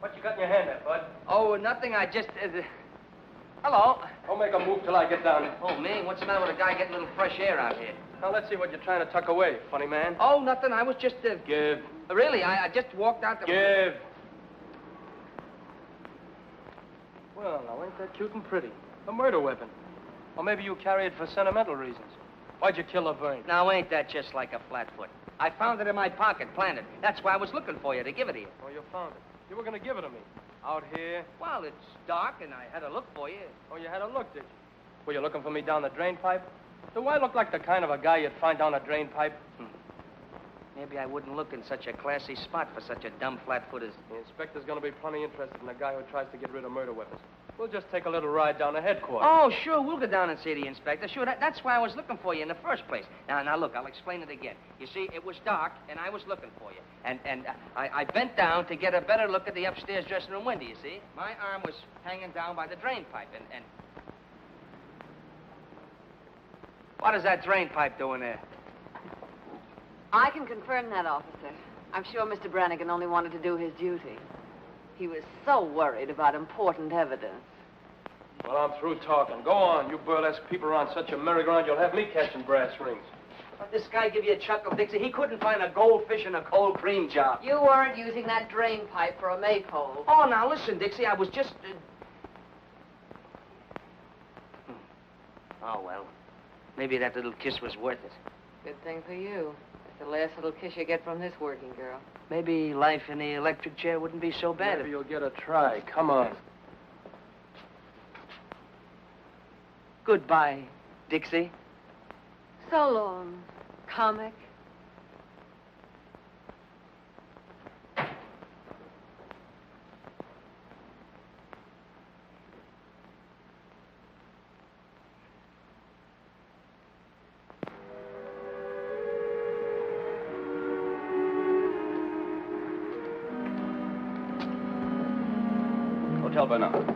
What you got in your hand there, Bud? Oh, nothing. I just... Hello. Don't make a move till I get down. Oh, me? What's the matter with a guy getting a little fresh air out here? Now, let's see what you're trying to tuck away, funny man. Oh, nothing. I was just... Give. Really, I just walked out the... Give. Well, now, ain't that cute and pretty? A murder weapon. Or maybe you carry it for sentimental reasons. Why'd you kill Laverne? Now, ain't that just like a flatfoot? I found it in my pocket, planted. That's why I was looking for you, to give it to you. Oh, you found it. You were going to give it to me. Out here? Well, it's dark, and I had a look for you. Oh, you had a look, did you? Were you looking for me down the drain pipe? Do I look like the kind of a guy you'd find down a drain pipe? Maybe I wouldn't look in such a classy spot for such a dumb flatfoot as... The inspector's going to be plenty interested in a guy who tries to get rid of murder weapons. We'll just take a little ride down to headquarters. Oh, sure, we'll go down and see the inspector. Sure, that's why I was looking for you in the first place. Now, look, I'll explain it again. You see, it was dark, and I was looking for you. And I bent down to get a better look at the upstairs dressing room window, you see? My arm was hanging down by the drain pipe, and... What is that drain pipe doing there? I can confirm that, officer. I'm sure Mr. Brannigan only wanted to do his duty. He was so worried about important evidence. Well, I'm through talking. Go on. You burlesque people are on such a merry-go-round, you'll have me catching brass rings. Let this guy give you a chuckle, Dixie. He couldn't find a goldfish in a cold cream job. You weren't using that drain pipe for a maypole. Oh, now, listen, Dixie. I was just... Oh, well. Maybe that little kiss was worth it. Good thing for you. It's the last little kiss you get from this working girl. Maybe life in the electric chair wouldn't be so bad. Maybe you'll get a try. Come on. Goodbye, Dixie. So long, comic. Hotel Bernard.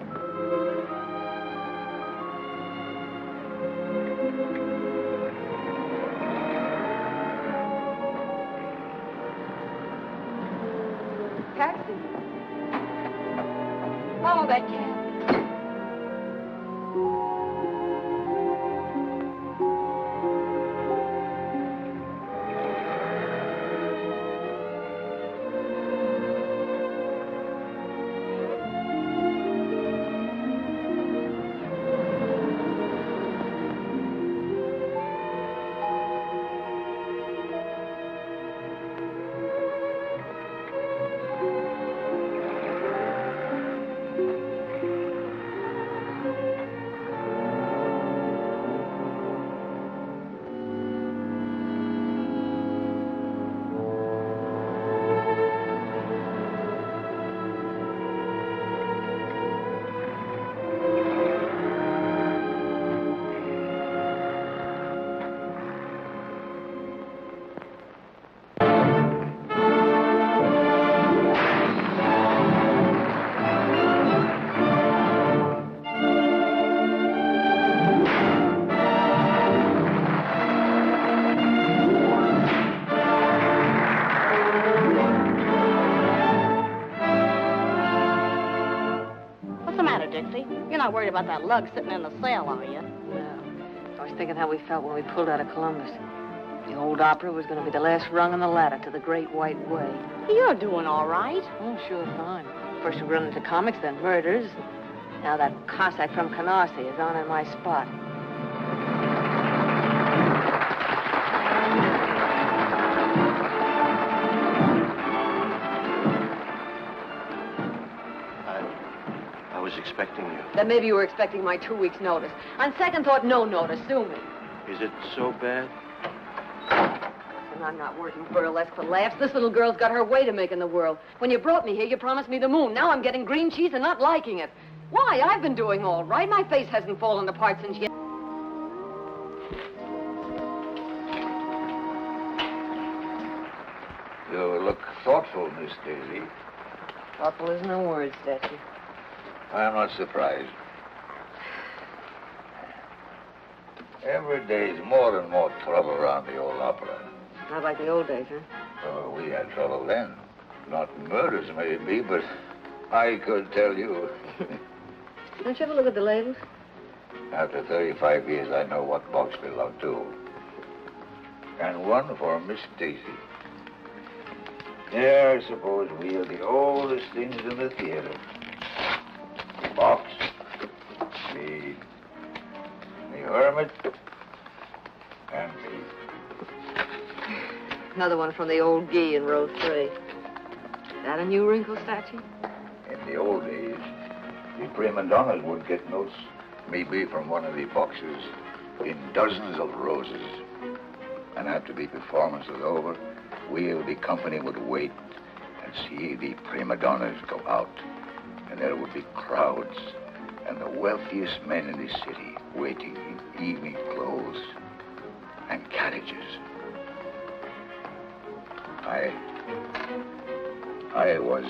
taxi. Follow that cab. You're not worried about that lug sitting in the cell, are you? No. I was thinking how we felt when we pulled out of Columbus. The old opera was going to be the last rung on the ladder to the Great White Way. You're doing all right. Oh, sure, fine. First we run into comics, then murders. Now that Cossack from Canarsie is on in my spot. I was expecting you. Then maybe you were expecting my 2 weeks' notice. On second thought, no notice. Sue me. Is it so bad? And I'm not working burlesque for laughs. This little girl's got her way to make in the world. When you brought me here, you promised me the moon. Now I'm getting green cheese and not liking it. Why? I've been doing all right. My face hasn't fallen apart since yet. You look thoughtful, Miss Daisy. Thoughtful is no word, Stetson. I'm not surprised. Every day's more and more trouble around the old opera. Not like the old days, huh? Oh, we had trouble then. Not murders, maybe, but I could tell you. Don't you ever look at the labels? After 35 years, I know what box belonged to. And one for Miss Daisy. Yeah, I suppose we are the oldest things in the theater. The box, the hermit, and me. Another one from the old Guy in row 3. Is that a new wrinkle statue? In the old days, the prima donnas would get notes, maybe from one of the boxes, in dozens of roses. And after the performance was over, we of the company would wait and see the prima donnas go out. And there would be crowds and the wealthiest men in the city waiting in evening clothes and carriages. I was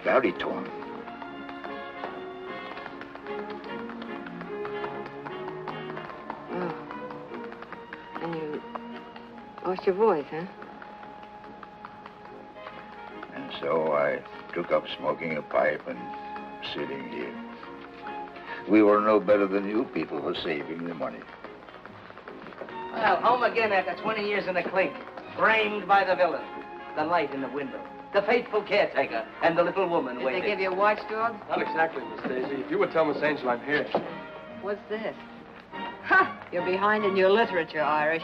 very torn. Oh. And you lost your voice, huh? And so I took up smoking a pipe and sitting here. We were no better than you people for saving the money. Well, home again after 20 years in the clink. Framed by the villain. The light in the window. The faithful caretaker. And the little woman Did waiting. they give you a watchdog? Not exactly, Miss Daisy. If you would tell Miss Angel I'm here. What's this? Ha! You're behind in your literature, Irish.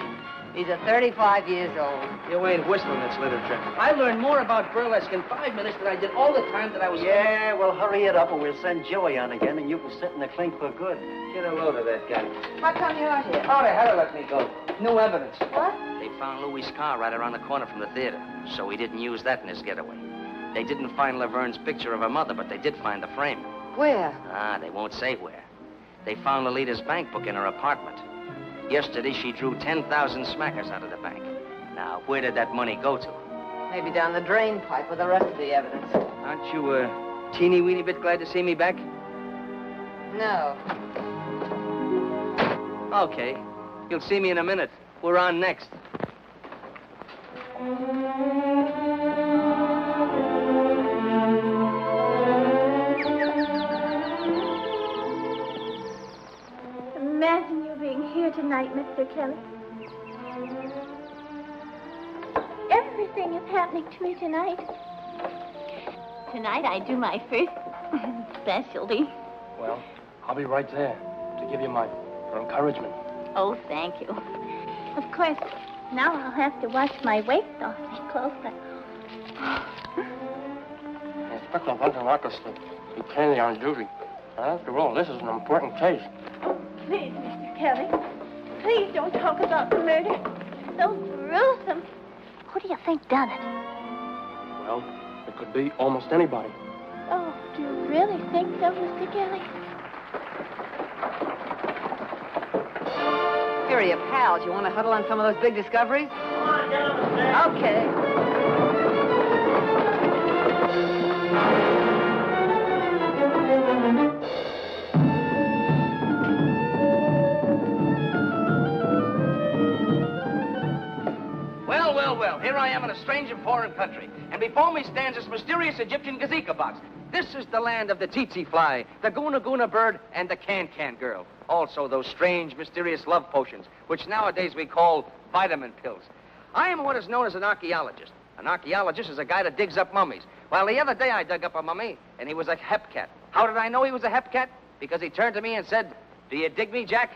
These are 35 years old. You ain't whistling, it's literature. I learned more about burlesque in 5 minutes than I did all the time that I was... Yeah, well, hurry it up or we'll send Joey on again and you can sit in the clink for good. Get a load of that guy. How come you're here? Oh, they had to let me go. No evidence. What? They found Louis' car right around the corner from the theater, so he didn't use that in his getaway. They didn't find Laverne's picture of her mother, but they did find the frame. Where? Ah, they won't say where. They found Lolita's bank book in her apartment. Yesterday, she drew 10,000 smackers out of the bank. Now, where did that money go to? Maybe down the drain pipe with the rest of the evidence. Aren't you a teeny-weeny bit glad to see me back? No. Okay. You'll see me in a minute. We're on next. tonight, Mr. Kelly. Everything is happening to me tonight. Tonight I do my first specialty. Well, I'll be right there to give you my encouragement. Oh, thank you. Of course, now I'll have to wash my waist awfully close, but... Inspector doesn't like us to be plainly on duty. After all, this is an important case. Please, Mr. Kelly, please don't talk about the murder. So gruesome. Who do you think done it? Well, it could be almost anybody. Oh, do you really think so, Mr. Kelly? Here are you pals. You want to huddle on some of those big discoveries? Come on, get on the stairs. Okay. Well, here I am in a strange and foreign country, and before me stands this mysterious Egyptian gazika box. This is the land of the tsetse fly, the guna guna bird, and the can-can girl. Also those strange, mysterious love potions, which nowadays we call vitamin pills. I am what is known as an archaeologist. An archaeologist is a guy that digs up mummies. Well, the other day I dug up a mummy, and he was a hepcat. How did I know he was a hepcat? Because he turned to me and said, "Do you dig me, Jack?"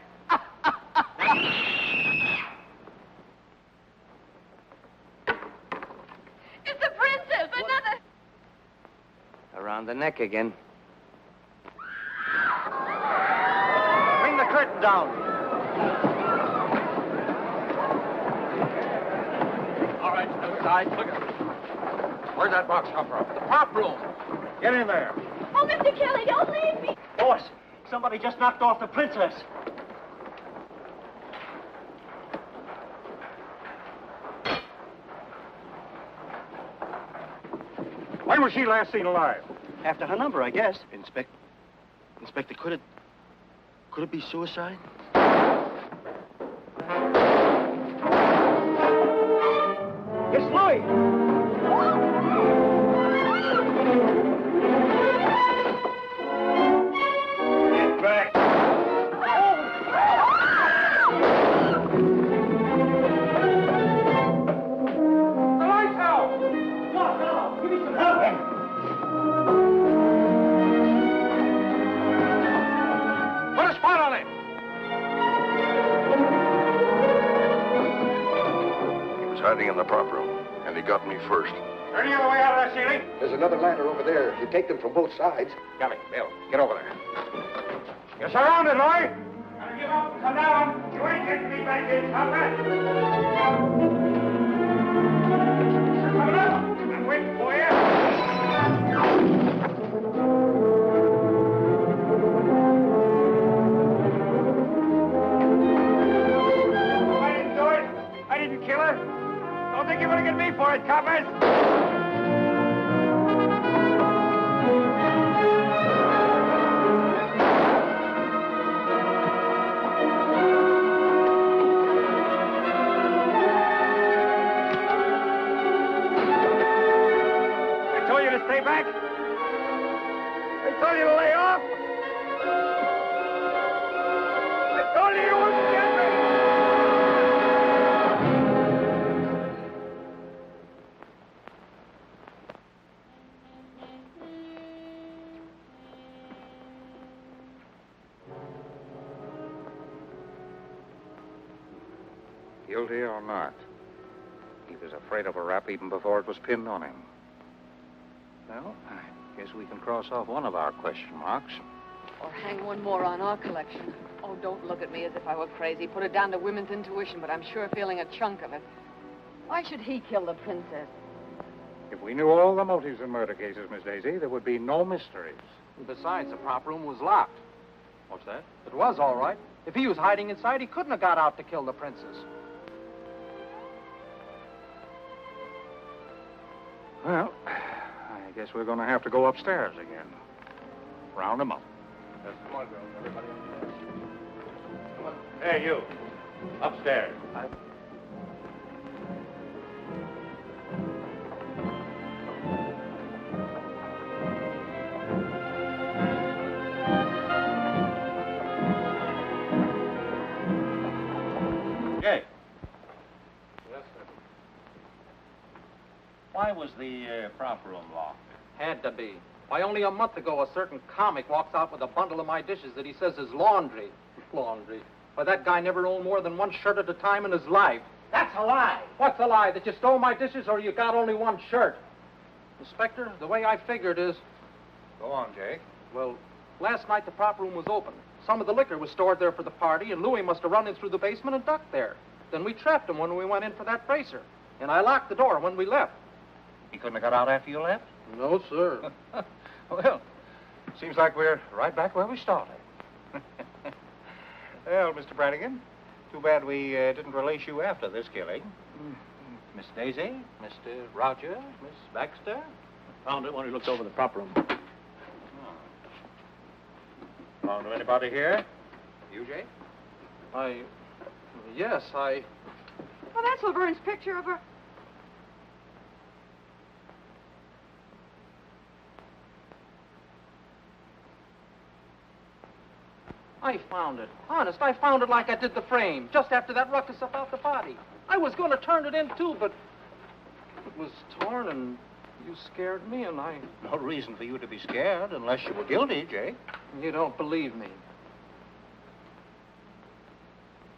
It's the princess! Another... Around the neck again. Bring the curtain down. All right, outside. Look at it. Where'd that box come from? The prop room. Get in there. Oh, Mr. Kelly, don't leave me. Boss, somebody just knocked off the princess. When was she last seen alive? After her number, I guess. Inspector, could it be suicide? It's Louis! Get back. The lights out! No, give me some help. Put a spot on him. He was hiding in the prop room, and he got me first. Turn the other way out of that ceiling. There's another ladder over there. You take them from both sides. Got it, Bill. Get over there. You're surrounded, Lloyd. Gotta give up and come down. You ain't getting me back in, Conrad. Coming up. I'm waiting for you. I didn't do it. I didn't kill her. Don't think you're gonna get me for it, coppers. I told you to stay back. I told you to lay off. I told you you wouldn't get me. Guilty or not, he was afraid of a rap even before it was pinned on him. Well, I guess we can cross off one of our question marks. Or hang one more on our collection. Oh, don't look at me as if I were crazy. Put it down to women's intuition, but I'm sure feeling a chunk of it. Why should he kill the princess? If we knew all the motives in murder cases, Miss Daisy, there would be no mysteries. And besides, the prop room was locked. What's that? It was all right. If he was hiding inside, he couldn't have got out to kill the princess. Well, I guess we're going to have to go upstairs again. Round them up. Yes, come on, girls. Everybody upstairs. Come on. Hey, you. Upstairs. Why was the prop room locked? Had to be. Why, only a month ago, a certain comic walks out with a bundle of my dishes that he says is laundry. Laundry. Why, that guy never owned more than one shirt at a time in his life. That's a lie. What's a lie? That you stole my dishes or you got only one shirt? Inspector, the way I figured is... Go on, Jake. Well, last night the prop room was open. Some of the liquor was stored there for the party, and Louis must have run in through the basement and ducked there. Then we trapped him when we went in for that bracer. And I locked the door when we left. He couldn't have got out after you left? No, sir. Well, seems like we're right back where we started. Well, Mr. Brannigan, too bad we didn't release you after this killing. Miss Daisy, Mr. Roger, Miss Baxter? Found it when he looked over the prop room. Found anybody here? You, Jake? Yes, Well, that's Laverne's picture of her. I found it. Honest, I found it like I did the frame, just after that ruckus about the body. I was going to turn it in, too, but it was torn, and you scared me, and I... No reason for you to be scared unless you were guilty, Jake. You don't believe me.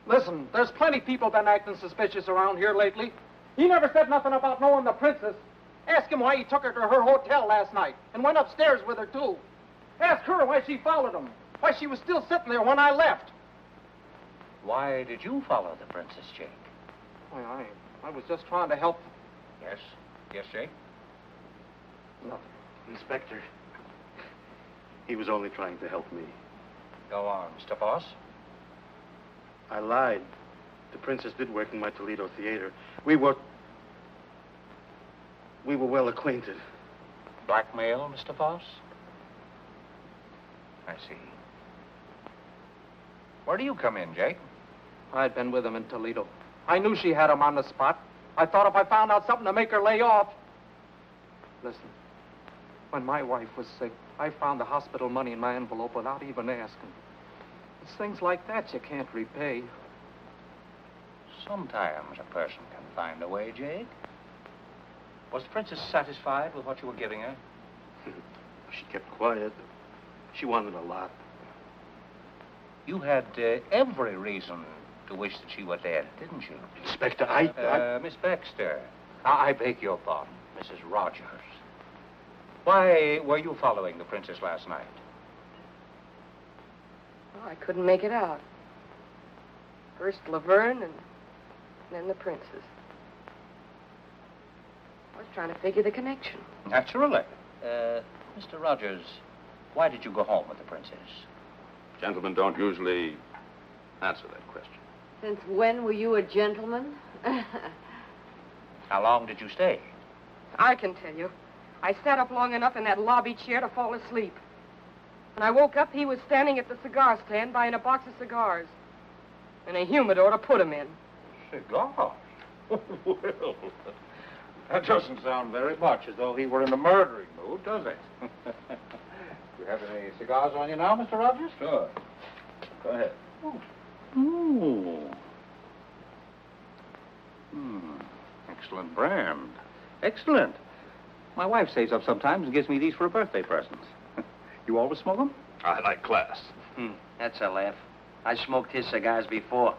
Listen, there's plenty people been acting suspicious around here lately. He never said nothing about knowing the princess. Ask him why he took her to her hotel last night and went upstairs with her, too. Ask her why she followed him. Why she was still sitting there when I left. Why did you follow the princess, Jake? Why, I was just trying to help. Yes? Yes, Jake? Nothing. Inspector, he was only trying to help me. Go on, Mr. Boss. I lied. The princess did work in my Toledo theater. We were well acquainted. Blackmail, Mr. Foss? I see. Where do you come in, Jake? I'd been with him in Toledo. I knew she had him on the spot. I thought if I found out something to make her lay off... Listen, when my wife was sick, I found the hospital money in my envelope without even asking. It's things like that you can't repay. Sometimes a person can find a way, Jake. Was the princess satisfied with what you were giving her? She kept quiet. She wanted a lot. You had every reason to wish that she were dead, didn't you? Inspector, Miss Baxter. I beg your pardon, Mrs. Rogers. Why were you following the princess last night? Oh, I couldn't make it out. First Laverne and then the princess. I was trying to figure the connection. Naturally. Mr. Rogers, why did you go home with the princess? Gentlemen don't usually answer that question. Since when were you a gentleman? How long did you stay? I can tell you. I sat up long enough in that lobby chair to fall asleep. When I woke up, he was standing at the cigar stand buying a box of cigars. And a humidor to put them in. Cigars? Well, that doesn't sound very much as though he were in a murdering mood, does it? You have any cigars on you now, Mr. Rogers? Sure. Go ahead. Ooh. Excellent brand. Excellent. My wife saves up sometimes and gives me these for a birthday present. You always smoke them? I like class. That's a laugh. I smoked his cigars before.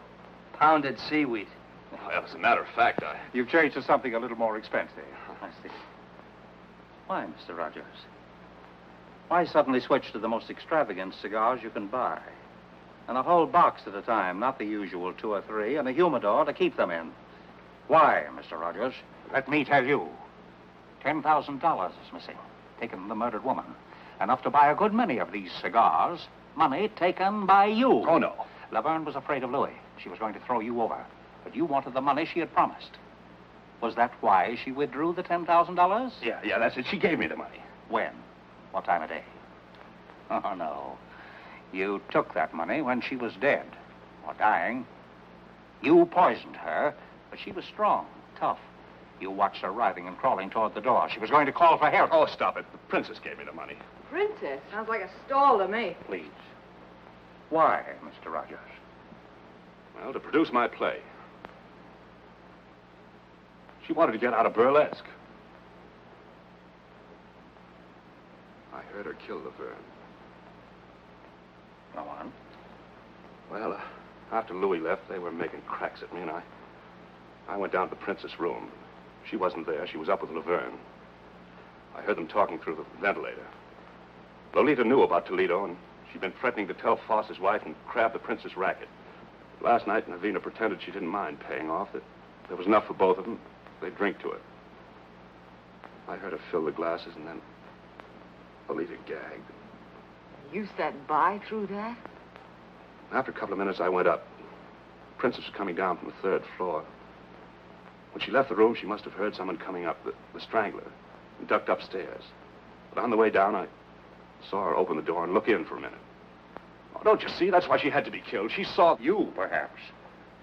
Pounded seaweed. Well, as a matter of fact, You've changed to something a little more expensive. I see. Why, Mr. Rogers? Why suddenly switch to the most extravagant cigars you can buy? And a whole box at a time, not the usual 2 or 3, and a humidor to keep them in. Why, Mr. Rogers? Let me tell you. $10,000 is missing, taken from the murdered woman. Enough to buy a good many of these cigars. Money taken by you. Oh, no. Laverne was afraid of Louis. She was going to throw you over. But you wanted the money she had promised. Was that why she withdrew the $10,000? Yeah, that's it. She gave me the money. When? What time of day? Oh, no. You took that money when she was dead or dying. You poisoned her, but she was strong, tough. You watched her writhing and crawling toward the door. She was going to call for help. Oh, stop it. The princess gave me the money. Princess? Sounds like a stall to me. Please. Why, Mr. Rogers? Well, to produce my play. She wanted to get out of Burlesque. heard her kill Laverne. Go on. Well, after Louis left, they were making cracks at me, and I went down to the Princess' room. She wasn't there. She was up with Laverne. I heard them talking through the ventilator. Lolita knew about Toledo, and she'd been threatening to tell Foster's wife and crab the Princess' racket. Last night, Navina pretended she didn't mind paying off, that there was enough for both of them. They'd drink to it. I heard her fill the glasses, and then Lolita gagged. You sat by through that? After a couple of minutes, I went up. Princess was coming down from the 3rd floor. When she left the room, she must have heard someone coming up, the strangler, and ducked upstairs. But on the way down, I saw her open the door and look in for a minute. Oh, don't you see? That's why she had to be killed. She saw... You, perhaps.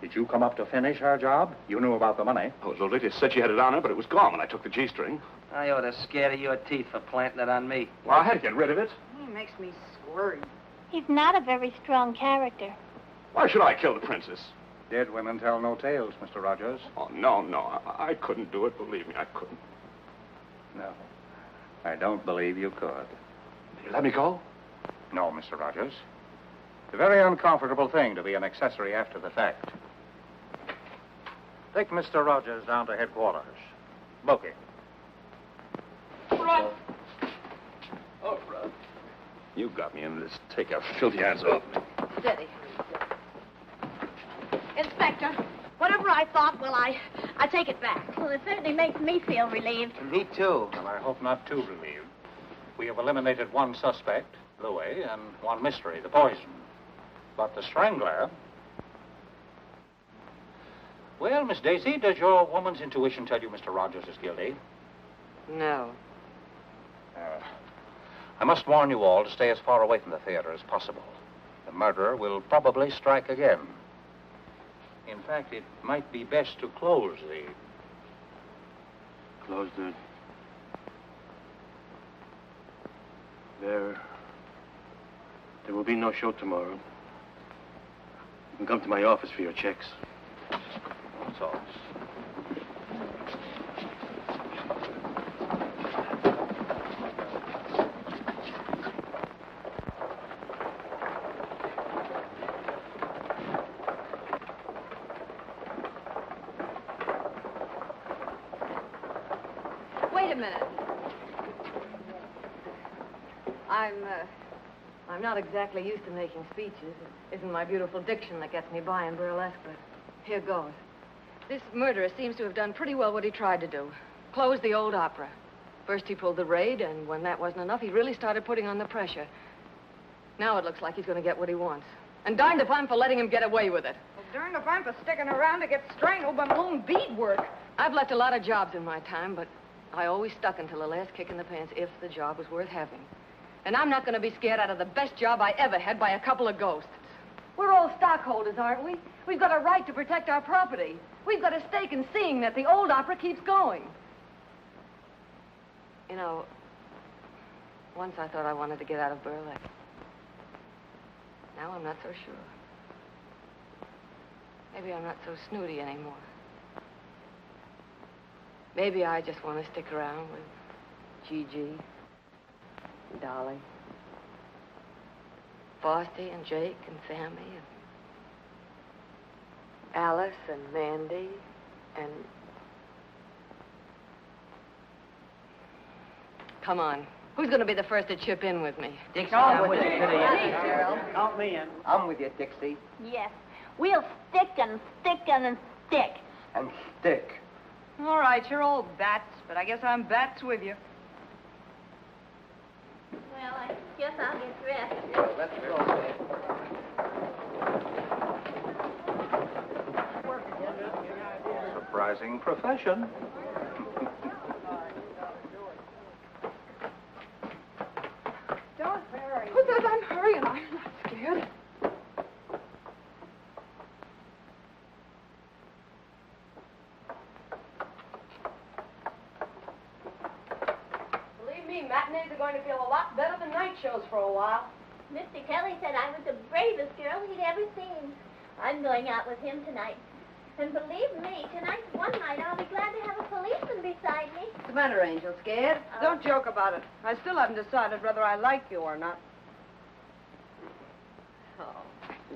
Did you come up to finish her job? You knew about the money. Oh, Lolita said she had it on her, but it was gone when I took the G-string. I ought to scare to your teeth for planting it on me. Well, I had to get rid of it. He makes me squirm. He's not a very strong character. Why should I kill the princess? Dead women tell no tales, Mr. Rogers. Oh, no. I couldn't do it. Believe me, I couldn't. No. I don't believe you could. You let me go? No, Mr. Rogers. It's a very uncomfortable thing to be an accessory after the fact. Take Mr. Rogers down to headquarters. Book him. Run! Oh, Rod. You got me in this. Take your filthy hands off me. Steady. Inspector, whatever I thought, well, I take it back. Well, it certainly makes me feel relieved. Me too. Well, I hope not too relieved. We have eliminated one suspect, Louis, and one mystery, the poison. But the strangler... Well, Miss Daisy, does your woman's intuition tell you Mr. Rogers is guilty? No. I must warn you all to stay as far away from the theater as possible. The murderer will probably strike again. In fact, it might be best to close the... Close the... There will be no show tomorrow. You can come to my office for your checks. That's all. Wait a minute. I'm not exactly used to making speeches. It isn't my beautiful diction that gets me by in burlesque, but here goes. This murderer seems to have done pretty well what he tried to do. Close the old opera. First he pulled the raid, and when that wasn't enough, he really started putting on the pressure. Now it looks like he's going to get what he wants. And darned if I'm for letting him get away with it. Well, darned if I'm for sticking around to get strangled by my own beadwork. I've left a lot of jobs in my time, but I always stuck until the last kick in the pants if the job was worth having. And I'm not going to be scared out of the best job I ever had by a couple of ghosts. We're all stockholders, aren't we? We've got a right to protect our property. We've got a stake in seeing that the old opera keeps going. You know, once I thought I wanted to get out of burlesque. Now I'm not so sure. Maybe I'm not so snooty anymore. Maybe I just want to stick around with Gigi, and Dolly, Frosty and Jake and Sammy and Alice and Mandy and... Come on. Who's going to be the first to chip in with me? Dixie, I'm with you. Count me in. I'm with you, Dixie. Yes. We'll stick and stick and stick. And stick. All right, you're all bats, but I guess I'm bats with you. Well, I guess I'll get dressed. Yeah, let's go. Surprising profession. Don't hurry. Who says I'm hurrying? I'm not scared. Believe me, matinees are going to feel a lot better than night shows for a while. Mr. Kelly said I was the bravest girl he'd ever seen. I'm going out with him tonight. And believe me, tonight's one night I'll be glad to have a policeman beside me. the matter, Angel? Scared? Don't joke about it. I still haven't decided whether I like you or not. Oh,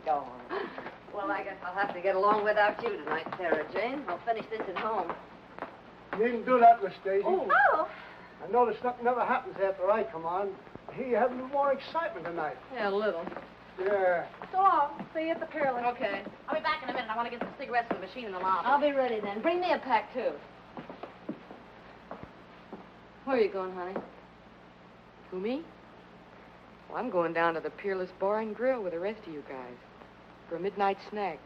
go on. Well, I guess I'll have to get along without you tonight, Sarah Jane. I'll finish this at home. You needn't do that, Miss Daisy. Oh. I notice nothing ever happens after I come on. Here you have a little more excitement tonight. Yeah, a little. Yeah. So long. See you at the Peerless. Okay. I'll be back in a minute. I want to get some cigarettes from the machine in the lobby. I'll be ready then. Bring me a pack, too. Where are you going, honey? Who, me? Well, I'm going down to the Peerless Bar and Grill with the rest of you guys for a midnight snack.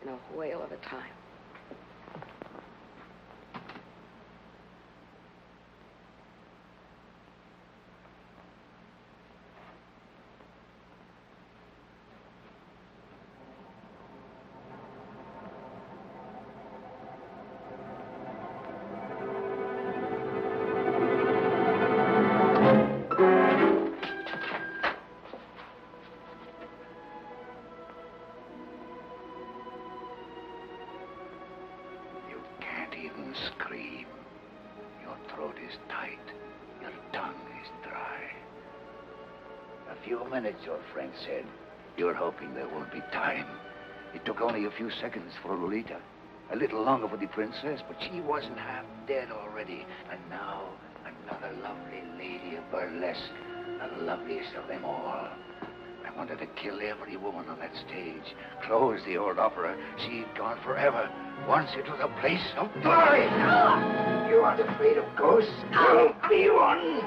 In a whale of a time. Scream. Your throat is tight. Your tongue is dry. A few minutes, your friend said. You're hoping there won't be time. It took only a few seconds for Lolita. A little longer for the princess, but she wasn't half dead already. And now, another lovely lady of burlesque. The loveliest of them all. I wanted to kill every woman on that stage. Close the old opera. She'd gone forever. Once it was a place of glory. You aren't afraid of ghosts? I'll be one.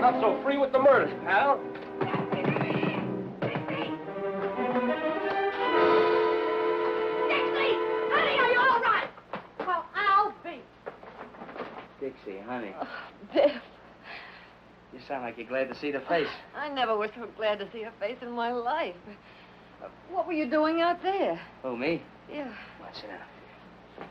Not so free with the murders, pal. Dixie! Honey, are you all right? Well, I'll be. Dixie, honey. Oh, Biff. You sound like you're glad to see the face. I never was so glad to see a face in my life. What were you doing out there? Who, me? Yeah. What's it out?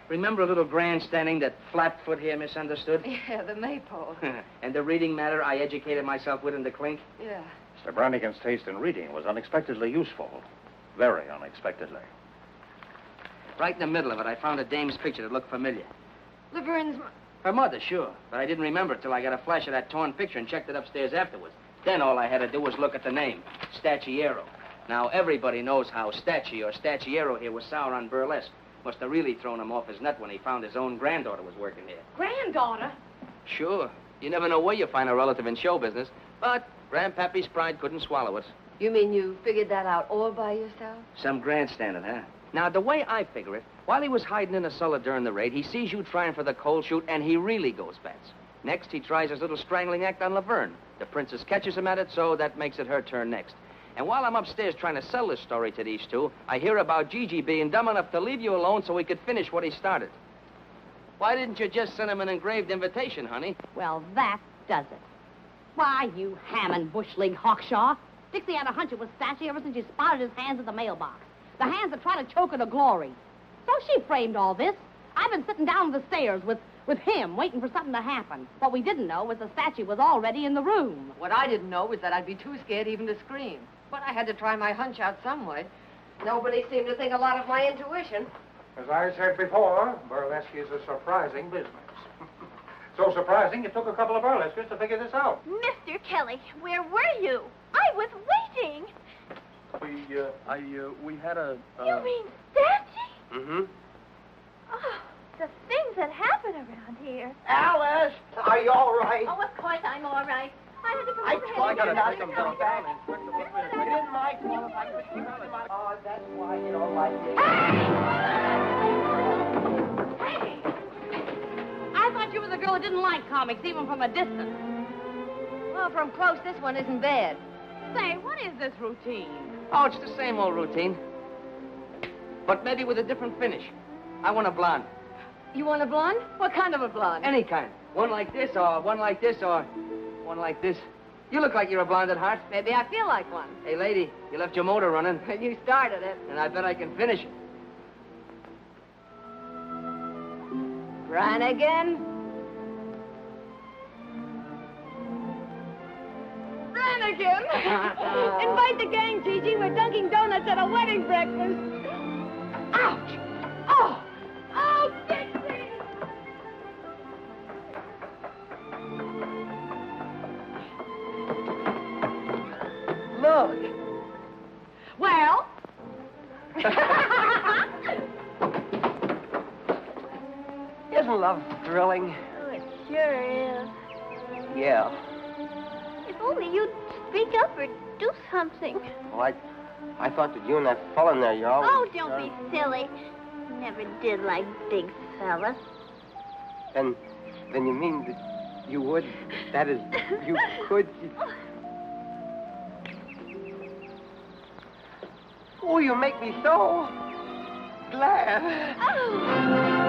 Remember a little grandstanding that Flatfoot here misunderstood? Yeah, the maypole. And the reading matter I educated myself with in the clink? Yeah. Mr. Brannigan's taste in reading was unexpectedly useful. Very unexpectedly. Right in the middle of it, I found a dame's picture that looked familiar. Laverne's... Her mother, sure. But I didn't remember it till I got a flash of that torn picture and checked it upstairs afterwards. Then all I had to do was look at the name, Stacciero. Now, everybody knows how Stacci or Stacciero here was sour on Burlesque. Must have really thrown him off his nut when he found his own granddaughter was working here. Granddaughter? Sure. You never know where you find a relative in show business. But Grandpappy's pride couldn't swallow it. You mean you figured that out all by yourself? Some grandstanding, huh? Now, the way I figure it, while he was hiding in a cellar during the raid, he sees you trying for the cold shoot, and he really goes bats. Next, he tries his little strangling act on Laverne. The princess catches him at it, so that makes it her turn next. And while I'm upstairs trying to sell this story to these two, I hear about Gigi being dumb enough to leave you alone so he could finish what he started. Why didn't you just send him an engraved invitation, honey? Well, that does it. Why, you Hammond Bush League Hawkshaw. Dixie had a hunch it was Stacci ever since she spotted his hands in the mailbox. The hands that try to choke her to glory. So she framed all this. I've been sitting down the stairs with him, waiting for something to happen. What we didn't know was the statue was already in the room. What I didn't know was that I'd be too scared even to scream. But I had to try my hunch out some way. Nobody seemed to think a lot of my intuition. As I said before, burlesque is a surprising business. So surprising, it took a couple of burlesquers to figure this out. Mr. Kelly, where were you? I was waiting. We had a... You mean Stacci? Mm-hmm. Oh, the things that happen around here. Alice, are you all right? Oh, of course I'm all right. I had to go I over told you not to come come back. back. It isn't my fault if I could keep up with my... Oh, that's why you don't like me. Hey! I thought you were the girl that didn't like comics, even from a distance. Well, from close, this one isn't bad. Say, what is this routine? Oh, it's the same old routine. But maybe with a different finish. I want a blonde. You want a blonde? What kind of a blonde? Any kind. One like this, or one like this, or one like this. You look like you're a blonde at heart. Maybe I feel like one. Hey, lady, you left your motor running. You started it. And I bet I can finish it. Brannigan? Brannigan! Invite the gang, Gigi. We're dunking donuts at a wedding breakfast. Ouch! Oh! Oh, Dixie! Look. Well? Isn't love thrilling? Oh, it sure is. Yeah. If only you'd speak up or do something. Well, I thought that you and that fella in there, you always... Oh, don't be silly. Never did like big fellas. Then you mean that you would... That is, you could... Oh, you make me so glad. Oh.